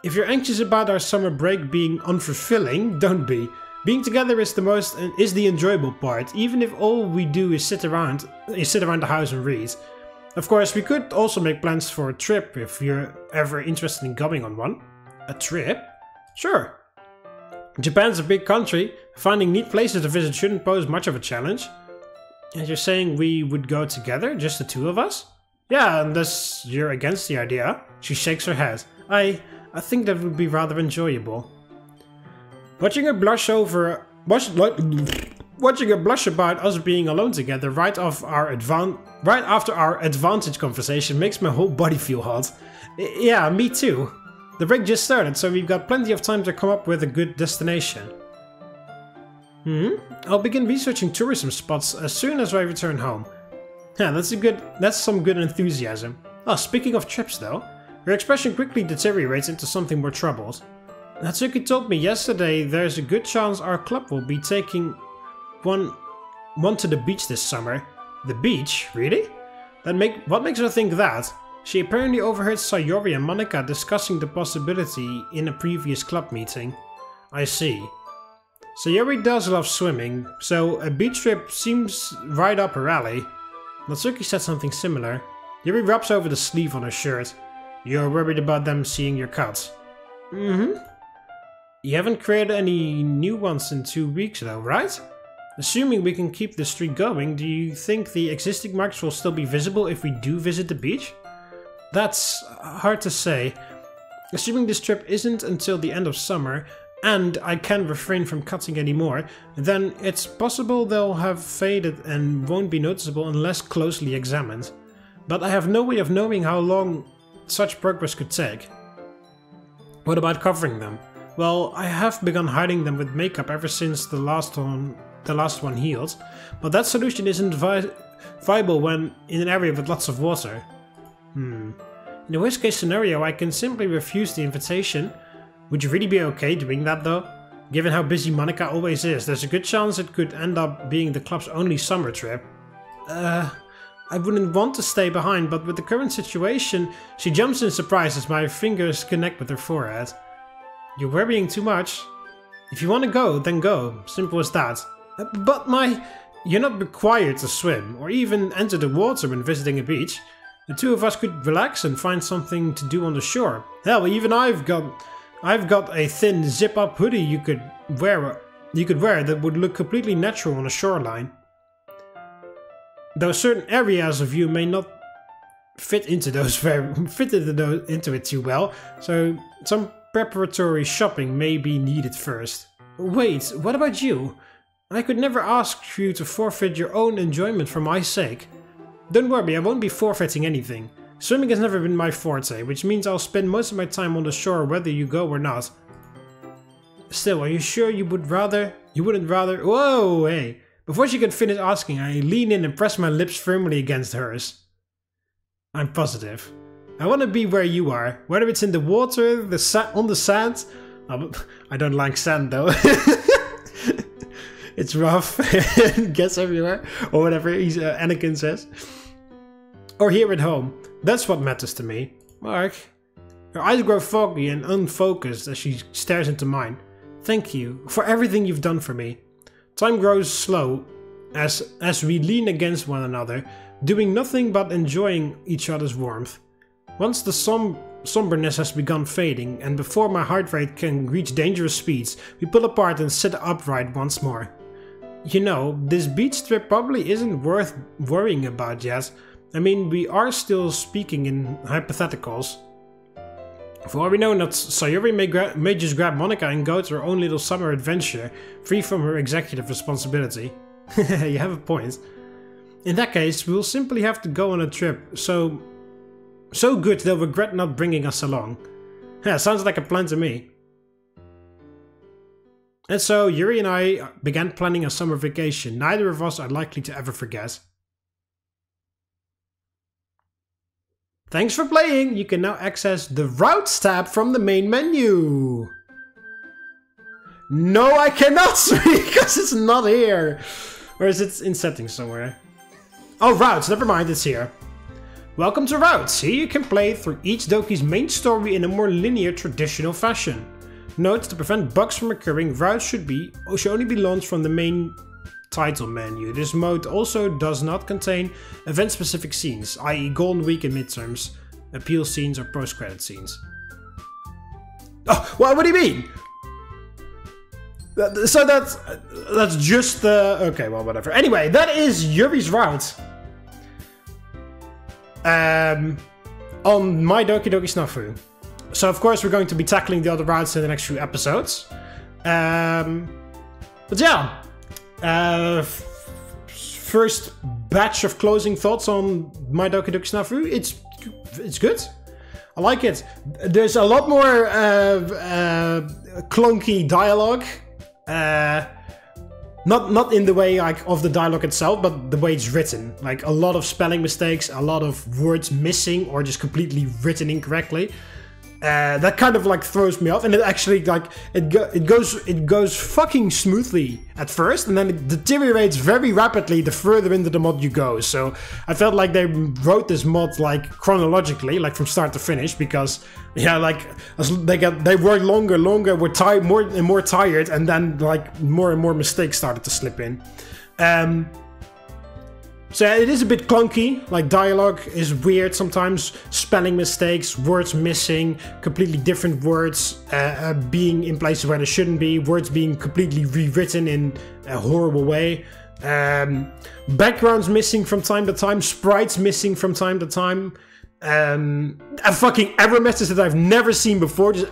If you're anxious about our summer break being unfulfilling, don't be. Being together is the enjoyable part, even if all we do is sit around the house and read. Of course, we could also make plans for a trip if you're ever interested in going on one. A trip? Sure. Japan's a big country. Finding neat places to visit shouldn't pose much of a challenge. And you're saying we would go together, just the two of us? Yeah, unless you're against the idea. She shakes her head. I think that would be rather enjoyable. Watching her blush about us being alone together right after our advantage conversation makes my whole body feel hot. Yeah, me too. The break just started, so we've got plenty of time to come up with a good destination. I'll begin researching tourism spots as soon as I return home. Yeah, that's some good enthusiasm. Oh, speaking of trips though, her expression quickly deteriorates into something more troubled. Natsuki told me yesterday there's a good chance our club will be taking one to the beach this summer. The beach? Really? What makes her think that? She apparently overheard Sayori and Monika discussing the possibility in a previous club meeting. I see. Sayori does love swimming, so a beach trip seems right up her alley. Natsuki said something similar. Yuri rubs over the sleeve on her shirt. You're worried about them seeing your cuts. You haven't created any new ones in 2 weeks though, right? Assuming we can keep the streak going, do you think the existing marks will still be visible if we do visit the beach? That's hard to say. Assuming this trip isn't until the end of summer, and I can refrain from cutting anymore, then it's possible they'll have faded and won't be noticeable unless closely examined. But I have no way of knowing how long such progress could take. What about covering them? Well, I have begun hiding them with makeup ever since the last one healed, but that solution isn't viable when in an area with lots of water. In the worst case scenario, I can simply refuse the invitation. Would you really be okay doing that though? Given how busy Monika always is, there's a good chance it could end up being the club's only summer trip. I wouldn't want to stay behind, but with the current situation, she jumps in surprise as my fingers connect with her forehead. You're worrying too much. If you want to go, then go. Simple as that. But you're not required to swim, or even enter the water when visiting a beach. The two of us could relax and find something to do on the shore. Hell, even I've got a thin zip-up hoodie you could wear that would look completely natural on a shoreline. Though certain areas of you may not fit into it too well, so some preparatory shopping may be needed first. Wait, what about you? I could never ask you to forfeit your own enjoyment for my sake. Don't worry, I won't be forfeiting anything. Swimming has never been my forte, which means I'll spend most of my time on the shore whether you go or not. Still, are you sure you wouldn't rather? Whoa, hey. Before she could finish asking, I lean in and press my lips firmly against hers. I'm positive. I want to be where you are, whether it's in the water, on the sand. I don't like sand though. It's rough and gets everywhere, or whatever Anakin says. or here at home. That's what matters to me. Mark. Her eyes grow foggy and unfocused as she stares into mine. Thank you for everything you've done for me. Time grows slow as we lean against one another, doing nothing but enjoying each other's warmth. Once the somberness has begun fading, and before my heart rate can reach dangerous speeds, we pull apart and sit upright once more. You know, this beach trip probably isn't worth worrying about yet. I mean, we are still speaking in hypotheticals. For all we know, Sayori may just grab Monika and go to her own little summer adventure, free from her executive responsibility. You have a point. In that case, we'll simply have to go on a trip, so good they'll regret not bringing us along. Yeah, sounds like a plan to me. And so, Yuri and I began planning a summer vacation neither of us are likely to ever forget. Thanks for playing! You can now access the Routes tab from the main menu! No, I cannot because it's not here! Or is it in settings somewhere? Oh, Routes, never mind, it's here. Welcome to Routes! Here you can play through each Doki's main story in a more linear, traditional fashion. Note, to prevent bugs from occurring, Routes should only be launched from the main title menu. This mode also does not contain event-specific scenes, i.e. Golden Week and midterms, appeal scenes or post-credit scenes. Oh, what do you mean? So that's just the... okay, well, whatever. Anyway, that is Yuri's route. On My Doki Doki SNAFU. So, of course, we're going to be tackling the other routes in the next few episodes. But yeah. First batch of closing thoughts on My Doki Doki SNAFU. It's good. I like it. There's a lot more clunky dialogue. Not in the way like of the dialogue itself, but the way it's written. Like a lot of spelling mistakes, a lot of words missing or just completely written incorrectly. That kind of like throws me off, and it actually like it goes fucking smoothly at first, and then it deteriorates very rapidly the further into the mod you go. So I felt like they wrote this mod like chronologically, like from start to finish, because yeah, like as they worked longer, were more and more tired, and then like more and more mistakes started to slip in. So yeah, it is a bit clunky, like dialogue is weird sometimes, spelling mistakes, words missing, completely different words being in places where they shouldn't be, words being completely rewritten in a horrible way, backgrounds missing from time to time, sprites missing from time to time, a fucking error message that I've never seen before just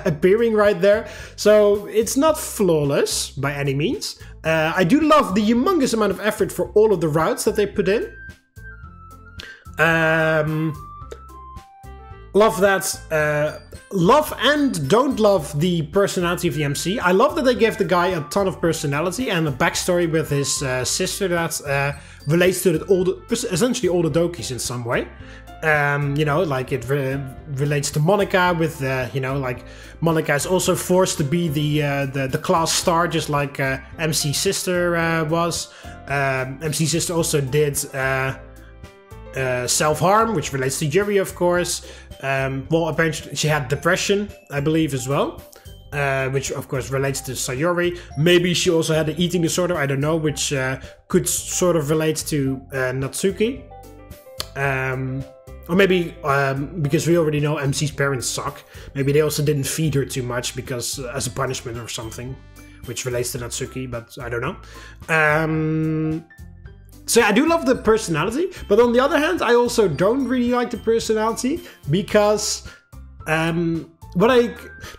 appearing right there. So it's not flawless by any means. I do love the humongous amount of effort for all of the routes that they put in. Love that. Love and don't love the personality of the MC. I love that they gave the guy a ton of personality and a backstory with his sister that relates to essentially all the Dokis in some way. You know, like it relates to Monika with, you know, like Monika is also forced to be the class star, just like MC Sister was. MC Sister also did self-harm, which relates to Yuri, of course. Well, apparently she had depression, I believe, as well. Which of course relates to Sayori. Maybe she also had an eating disorder, I don't know, which could sort of relate to Natsuki. Or maybe, because we already know MC's parents suck, maybe they also didn't feed her too much because as a punishment or something, which relates to Natsuki, but I don't know. So yeah, I do love the personality, but on the other hand, I also don't really like the personality because,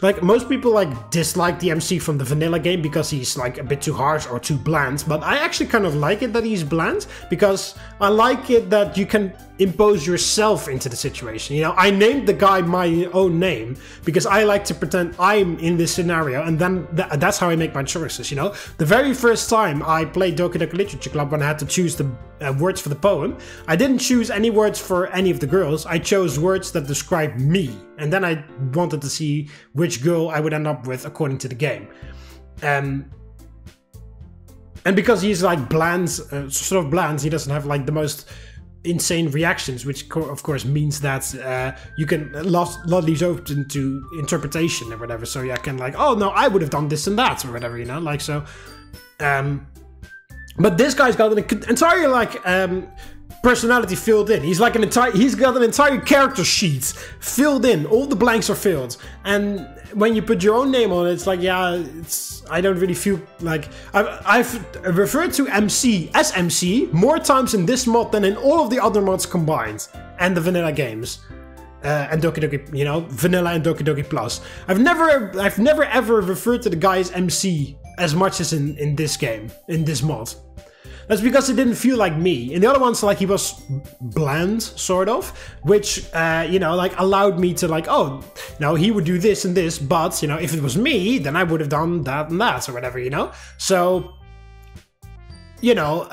like most people like dislike the MC from the vanilla game because he's like a bit too harsh or too bland, but I actually kind of like it that he's bland because I like it that you can impose yourself into the situation. You know, I named the guy my own name because I like to pretend I'm in this scenario, and then that's how I make my choices, you know. The very first time I played Doki Doki Literature Club, when I had to choose the words for the poem, I didn't choose any words for any of the girls, I chose words that describe me, and then I wanted to see which girl I would end up with according to the game. And because he's like bland, sort of bland, he doesn't have like the most insane reactions, which of course means that you can a lot leaves open to interpretation or whatever. So I can like, oh no, I would have done this and that or whatever, you know, like so. But this guy's got an entire like personality filled in. He's like he's got an entire character sheet filled in. All the blanks are filled, and when you put your own name on it, it's like, yeah, I don't really feel like I've referred to MC as MC more times in this mod than in all of the other mods combined, and the vanilla games, and Doki Doki, you know, vanilla and Doki Doki Plus. I've never ever referred to the guy as MC as much as in this game, in this mod. That's because it didn't feel like me. In the other ones, like, he was bland, sort of, which, you know, like, allowed me to, like, oh, no, he would do this and this, but, you know, if it was me, then I would have done that and that, or whatever, you know? So, you know,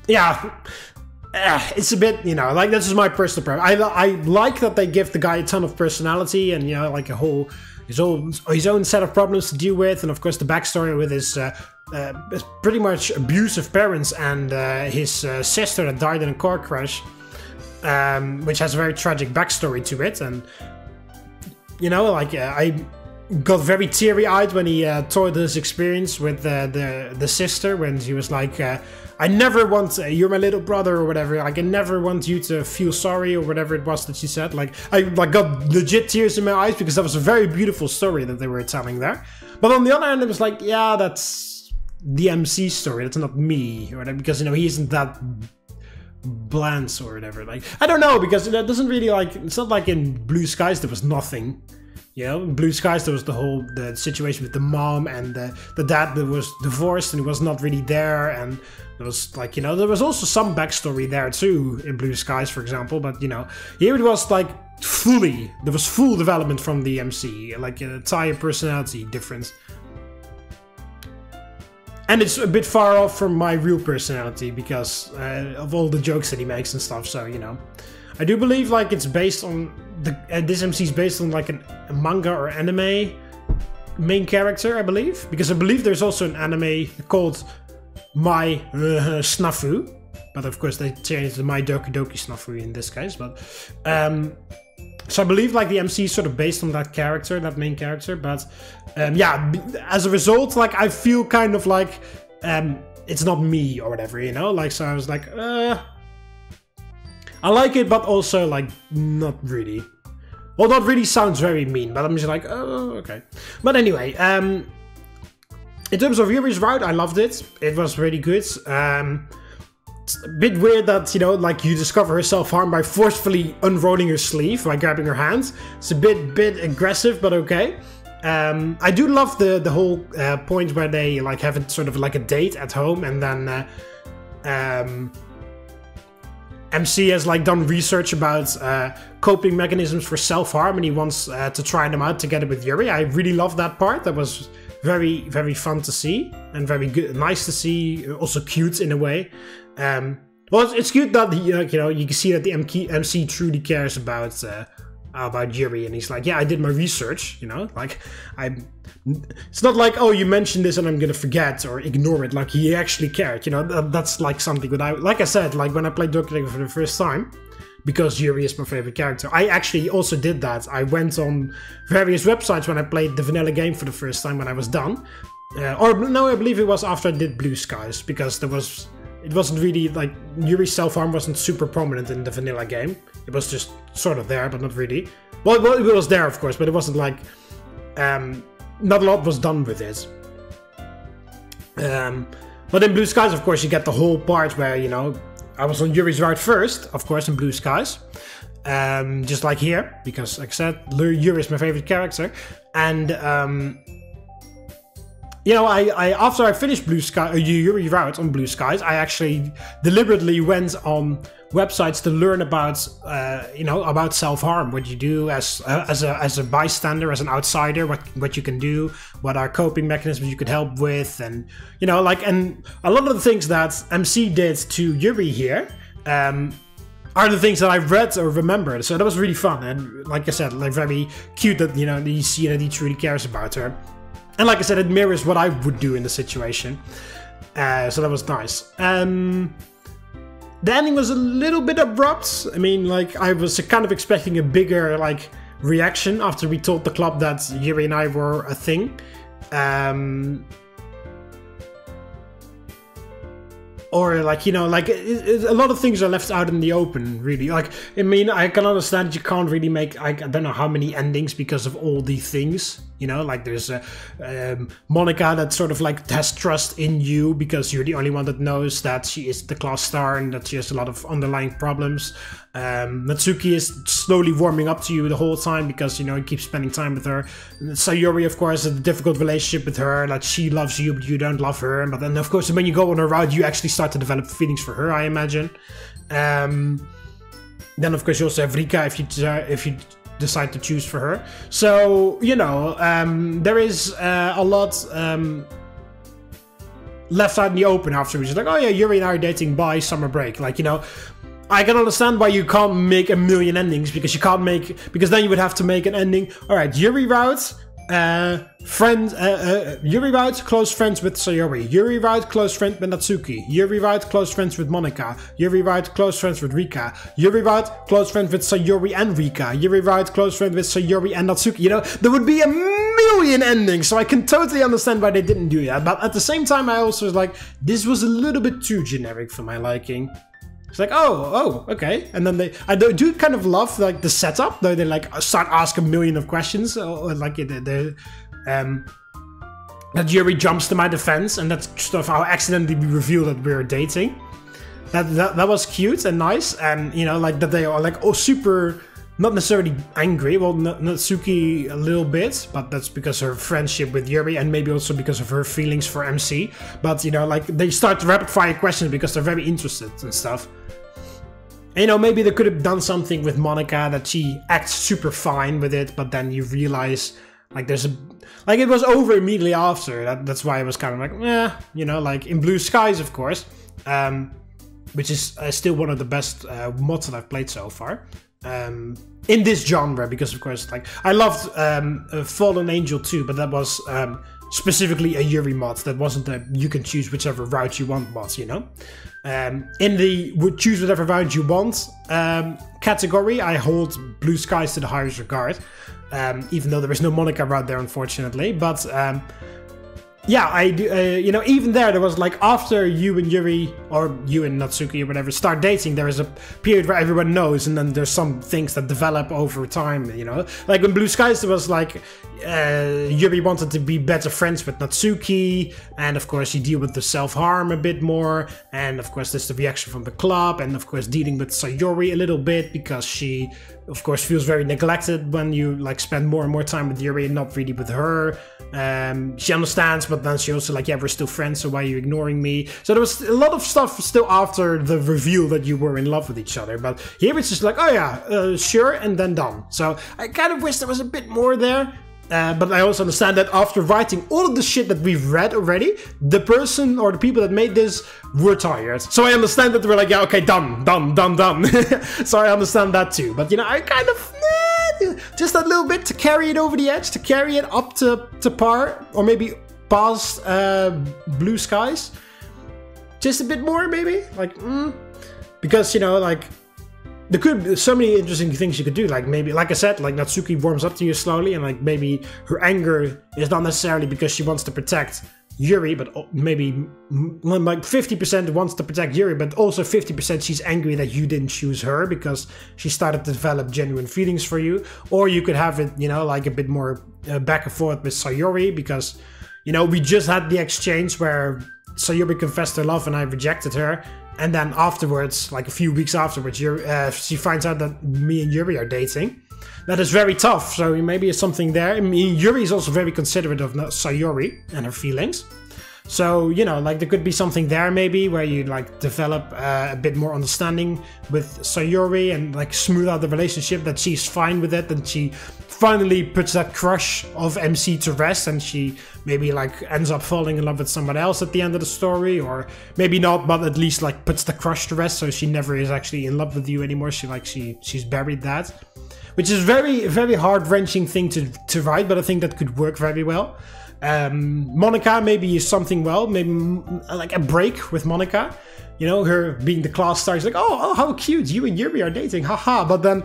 yeah, it's a bit, you know, like, this is my personal preference. I like that they give the guy a ton of personality and, you know, like, his own set of problems to deal with, and, of course, the backstory with his pretty much abusive parents and his sister that died in a car crash, which has a very tragic backstory to it. And you know, like, I got very teary-eyed when he told his experience with the sister, when she was like, I never want, you're my little brother or whatever, like, I never want you to feel sorry or whatever it was that she said. Like, I got legit tears in my eyes because that was a very beautiful story that they were telling there. But on the other hand, it was like, yeah, that's the MC story, that's not me, or whatever, because, you know, he isn't that bland or whatever. Like, I don't know, because it doesn't really, like, it's not like in Blue Skies there was nothing, you know. In Blue Skies there was the situation with the mom and the dad that was divorced and he was not really there, and there was, like, you know, there was also some backstory there too in Blue Skies, for example. But, you know, here it was like there was full development from the MC, like an entire personality difference. And it's a bit far off from my real personality because of all the jokes that he makes and stuff. So, you know, I do believe, like, it's based on this MC is based on, like, a manga or anime main character, I believe, because I believe there's also an anime called My SNAFU, but of course they changed the My Doki Doki SNAFU in this case. But so I believe, like, the MC is sort of based on that character, that main character. But yeah, as a result, like, I feel kind of like it's not me or whatever, you know? Like, so I was like, I like it, but also, like, not really. Well, not really sounds very mean, but I'm just like, oh, okay. But anyway, in terms of Yuri's route, I loved it. It was really good. It's a bit weird that, you know, like, you discover her self-harm by forcefully unrolling her sleeve by grabbing her hands. It's a bit aggressive, but okay. I do love the whole point where they, like, have it sort of like a date at home, and then MC has, like, done research about coping mechanisms for self-harm, and he wants to try them out together with Yuri. I really love that part. That was very, very fun to see, and very good, nice to see. Also cute in a way. Well, it's cute that you know, you can see that the MC truly cares about Yuri, and he's like, yeah, I did my research, you know, like, it's not like, oh, you mentioned this and I'm gonna forget or ignore it. Like, he actually cared, you know. That's like something that like I said, like, when I played Doki Doki for the first time, because Yuri is my favorite character, I actually also did that. I went on various websites when I played the vanilla game for the first time when I was done, or no, I believe it was after I did Blue Skies, because it wasn't really, like, Yuri's self-harm wasn't super prominent in the vanilla game. It was just sort of there, but not really. Well, it was there, of course, but it wasn't like, not a lot was done with it. But in Blue Skies, of course, you get the whole part where, you know, I was on Yuri's route first, of course, in Blue Skies. Just like here, because, like I said, Yuri is my favorite character. And, you know, I after I finished Yuri route on Blue Skies, I actually deliberately went on websites to learn about, you know, about self-harm, what you do as a bystander, as an outsider, what you can do, what are coping mechanisms you could help with, and, you know, like, and a lot of the things that MC did to Yuri here are the things that I read or remembered. So that was really fun, and like I said, like, very cute that, you know, you see that he truly cares about her. And like I said, it mirrors what I would do in the situation. So that was nice. the ending was a little bit abrupt. I mean, like, I was kind of expecting a bigger, like, reaction after we told the club that Yuri and I were a thing. Or, like, you know, like, a lot of things are left out in the open, really. Like, I mean, I can understand that you can't really make, I don't know how many endings because of all the things, you know? Like, there's Monika that sort of, like, has trust in you because you're the only one that knows that she is the class star and that she has a lot of underlying problems. Natsuki is slowly warming up to you the whole time because, you know, you keep spending time with her. Sayori, of course, has a difficult relationship with her, like, she loves you, but you don't love her. But then, of course, when you go on a route, you actually start to develop feelings for her, I imagine. Then, of course, you also have Rika if you decide to choose for her. So, you know, there is a lot left out in the open afterwards. Like, oh yeah, Yuri and I are dating by summer break. Like, you know, I can understand why you can't make a million endings because you can't make, because then you would have to make an ending. All right, Yuri route, Yuri route, close friends with Sayori. Yuri route, close friend with Natsuki. Yuri route, close friends with Monika. Yuri route, close friends with Rika. Yuri route, close friend with Sayori and Rika. Yuri route, close friend with Sayori and Natsuki. You know, there would be a million endings, so I can totally understand why they didn't do that. But at the same time, I also was like, this was a little bit too generic for my liking. It's like, oh, okay. And then I do kind of love, like, the setup, though they, like, start asking a million of questions, or like, that Yuri jumps to my defense, and that's stuff how accidentally we reveal that we're dating. That was cute and nice, and, you know, like, that they are, like, oh, super, not necessarily angry. Well, Natsuki a little bit, but that's because of her friendship with Yuri, and maybe also because of her feelings for MC. But, you know, like, they start rapid fire questions because they're very interested and stuff. And, you know, maybe they could have done something with Monika that she acts super fine with it, but then you realize, like, there's a, like, it was over immediately after. That's why I was kind of like, eh, you know, like, in Blue Skies, of course, which is still one of the best mods that I've played so far. In this genre, because of course, like, I loved Fallen Angel too, but that was specifically a Yuri mod. That wasn't a you can choose whichever route you want mod, you know. In the choose whatever route you want category, I hold Blue Skies to the highest regard, even though there is no Monika route there, unfortunately. But yeah, I do. You know, even there was, like, after you and Yuri, or you and Natsuki or whatever, start dating, there is a period where everyone knows, and then there's some things that develop over time, you know? Like, in Blue Skies, there was, like, Yuri wanted to be better friends with Natsuki, and of course you deal with the self-harm a bit more, and of course there's the reaction from the club, and of course dealing with Sayori a little bit, because she, of course, feels very neglected when you, like, spend more and more time with Yuri and not really with her. She understands, but then she also, like, yeah, we're still friends, so why are you ignoring me? So there was a lot of stuff still after the reveal that you were in love with each other, but here it's just like, oh yeah, sure, and then done. So I kind of wish there was a bit more there. But I also understand that after writing all of the shit that we've read already, the person or the people that made this were tired. So I understand that they were like, yeah, okay, done. So I understand that too. But, you know, I kind of, just a little bit to carry it over the edge, to carry it up to par, or maybe past Blue Skies. Just a bit more, maybe? Like, because, you know, like, there could be so many interesting things you could do, like maybe, like I said, like Natsuki warms up to you slowly, and like maybe her anger is not necessarily because she wants to protect Yuri, but maybe like 50% wants to protect Yuri, but also 50% she's angry that you didn't choose her because she started to develop genuine feelings for you. Or you could have it, you know, like a bit more back and forth with Sayori, because, you know, we just had the exchange where Sayori confessed her love and I rejected her. And then afterwards, like a few weeks afterwards, she finds out that me and Yuri are dating. That is very tough, so maybe it's something there. I mean, Yuri is also very considerate of Sayori and her feelings. So, you know, like there could be something there maybe where you like develop a bit more understanding with Sayori and like smooth out the relationship, that she's fine with it, and she finally puts that crush of MC to rest, and she maybe like ends up falling in love with someone else at the end of the story, or maybe not, but at least like puts the crush to rest, so she never is actually in love with you anymore. She's buried that, which is very, very heart-wrenching thing to write, but I think that could work very well. Monika maybe is something maybe like a break with Monika. You know, her being the class star is like, oh, how cute, you and Yuri are dating, haha. But then,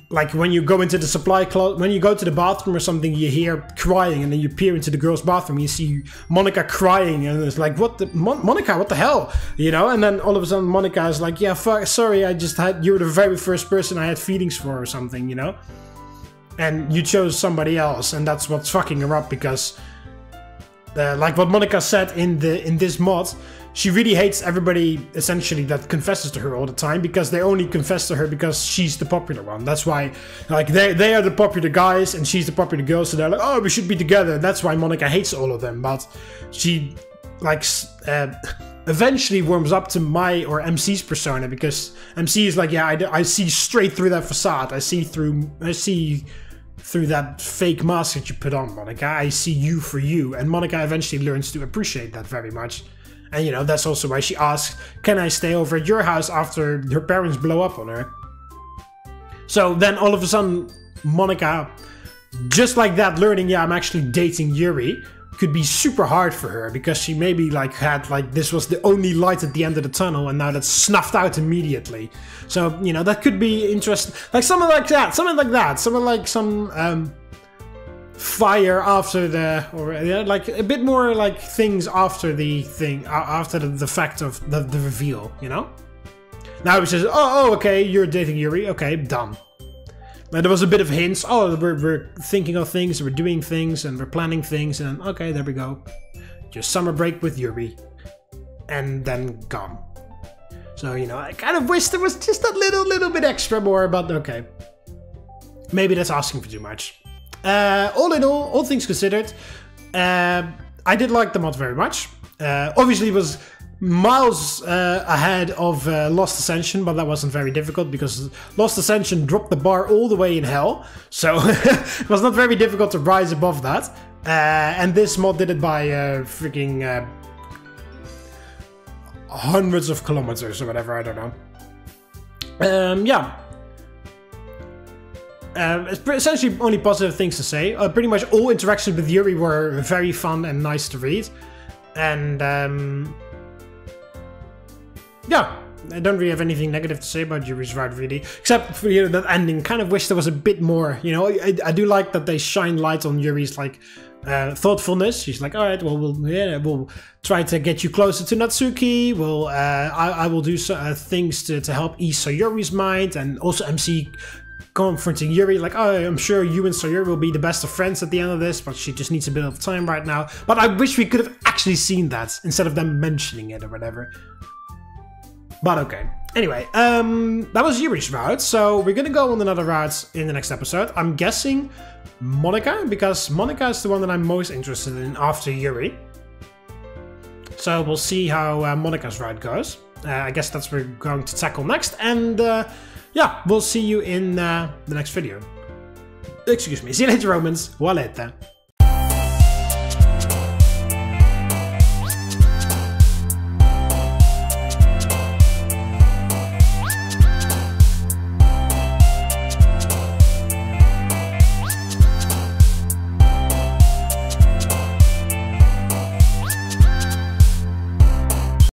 like, when you go into the supply closet, when you go to the bathroom or something, you hear crying, and then you peer into the girls' bathroom, you see Monika crying, and it's like, what the, Monika, what the hell? You know, and then all of a sudden Monika is like, yeah, fuck, sorry, you were the very first person I had feelings for or something, you know? And you chose somebody else, and that's what's fucking her up, because, like what Monika said in this mod, she really hates everybody, essentially, that confesses to her all the time, because they only confess to her because she's the popular one. That's why, like, they are the popular guys, and she's the popular girl, so they're like, oh, we should be together. That's why Monika hates all of them, but she, like, eventually warms up to my, or MC's persona, because MC is like, yeah, I see straight through that facade. I see through that fake mask that you put on, Monika. I see you for you, and Monika eventually learns to appreciate that very much. And, you know, that's also why she asks, can I stay over at your house after her parents blow up on her? So then all of a sudden, Monika, just like that, learning, yeah, I'm actually dating Yuri, could be super hard for her, because she maybe, like, had, like, this was the only light at the end of the tunnel, and now that's snuffed out immediately. So, you know, that could be interesting. Like, something like that, something like some, fire after the, or yeah, like a bit more like things after the thing, after the fact of the reveal, you know? Now it says, oh, okay, you're dating Yuri, okay, done. But there was a bit of hints, oh, we're thinking of things, we're doing things, and we're planning things, and okay, there we go. Just summer break with Yuri. And then gone. So, you know, I kind of wish there was just a little bit extra more, but okay. Maybe that's asking for too much. All in all things considered, I did like the mod very much. Obviously it was miles ahead of Lost Ascension, but that wasn't very difficult, because Lost Ascension dropped the bar all the way in hell, so it was not very difficult to rise above that. And this mod did it by freaking hundreds of kilometers or whatever, I don't know. Yeah. It's essentially only positive things to say. Pretty much all interactions with Yuri were very fun and nice to read. And yeah, I don't really have anything negative to say about Yuri's ride, really. Except for, you know, that ending. Kind of wish there was a bit more, you know. I do like that they shine light on Yuri's, like, thoughtfulness. She's like, alright, well, we'll try to get you closer to Natsuki. I will do things to help ease Sayori's mind. And also MC confronting Yuri, like, oh, I'm sure you and Sayori will be the best of friends at the end of this, but she just needs a bit of time right now. But I wish we could have actually seen that, instead of them mentioning it or whatever. But okay. Anyway, that was Yuri's route, so we're gonna go on another route in the next episode. I'm guessing Monika, because Monika is the one that I'm most interested in after Yuri. So we'll see how Monika's route goes. I guess that's what we're going to tackle next, and yeah, we'll see you in the next video. Excuse me. See you later, Romans. Waleta.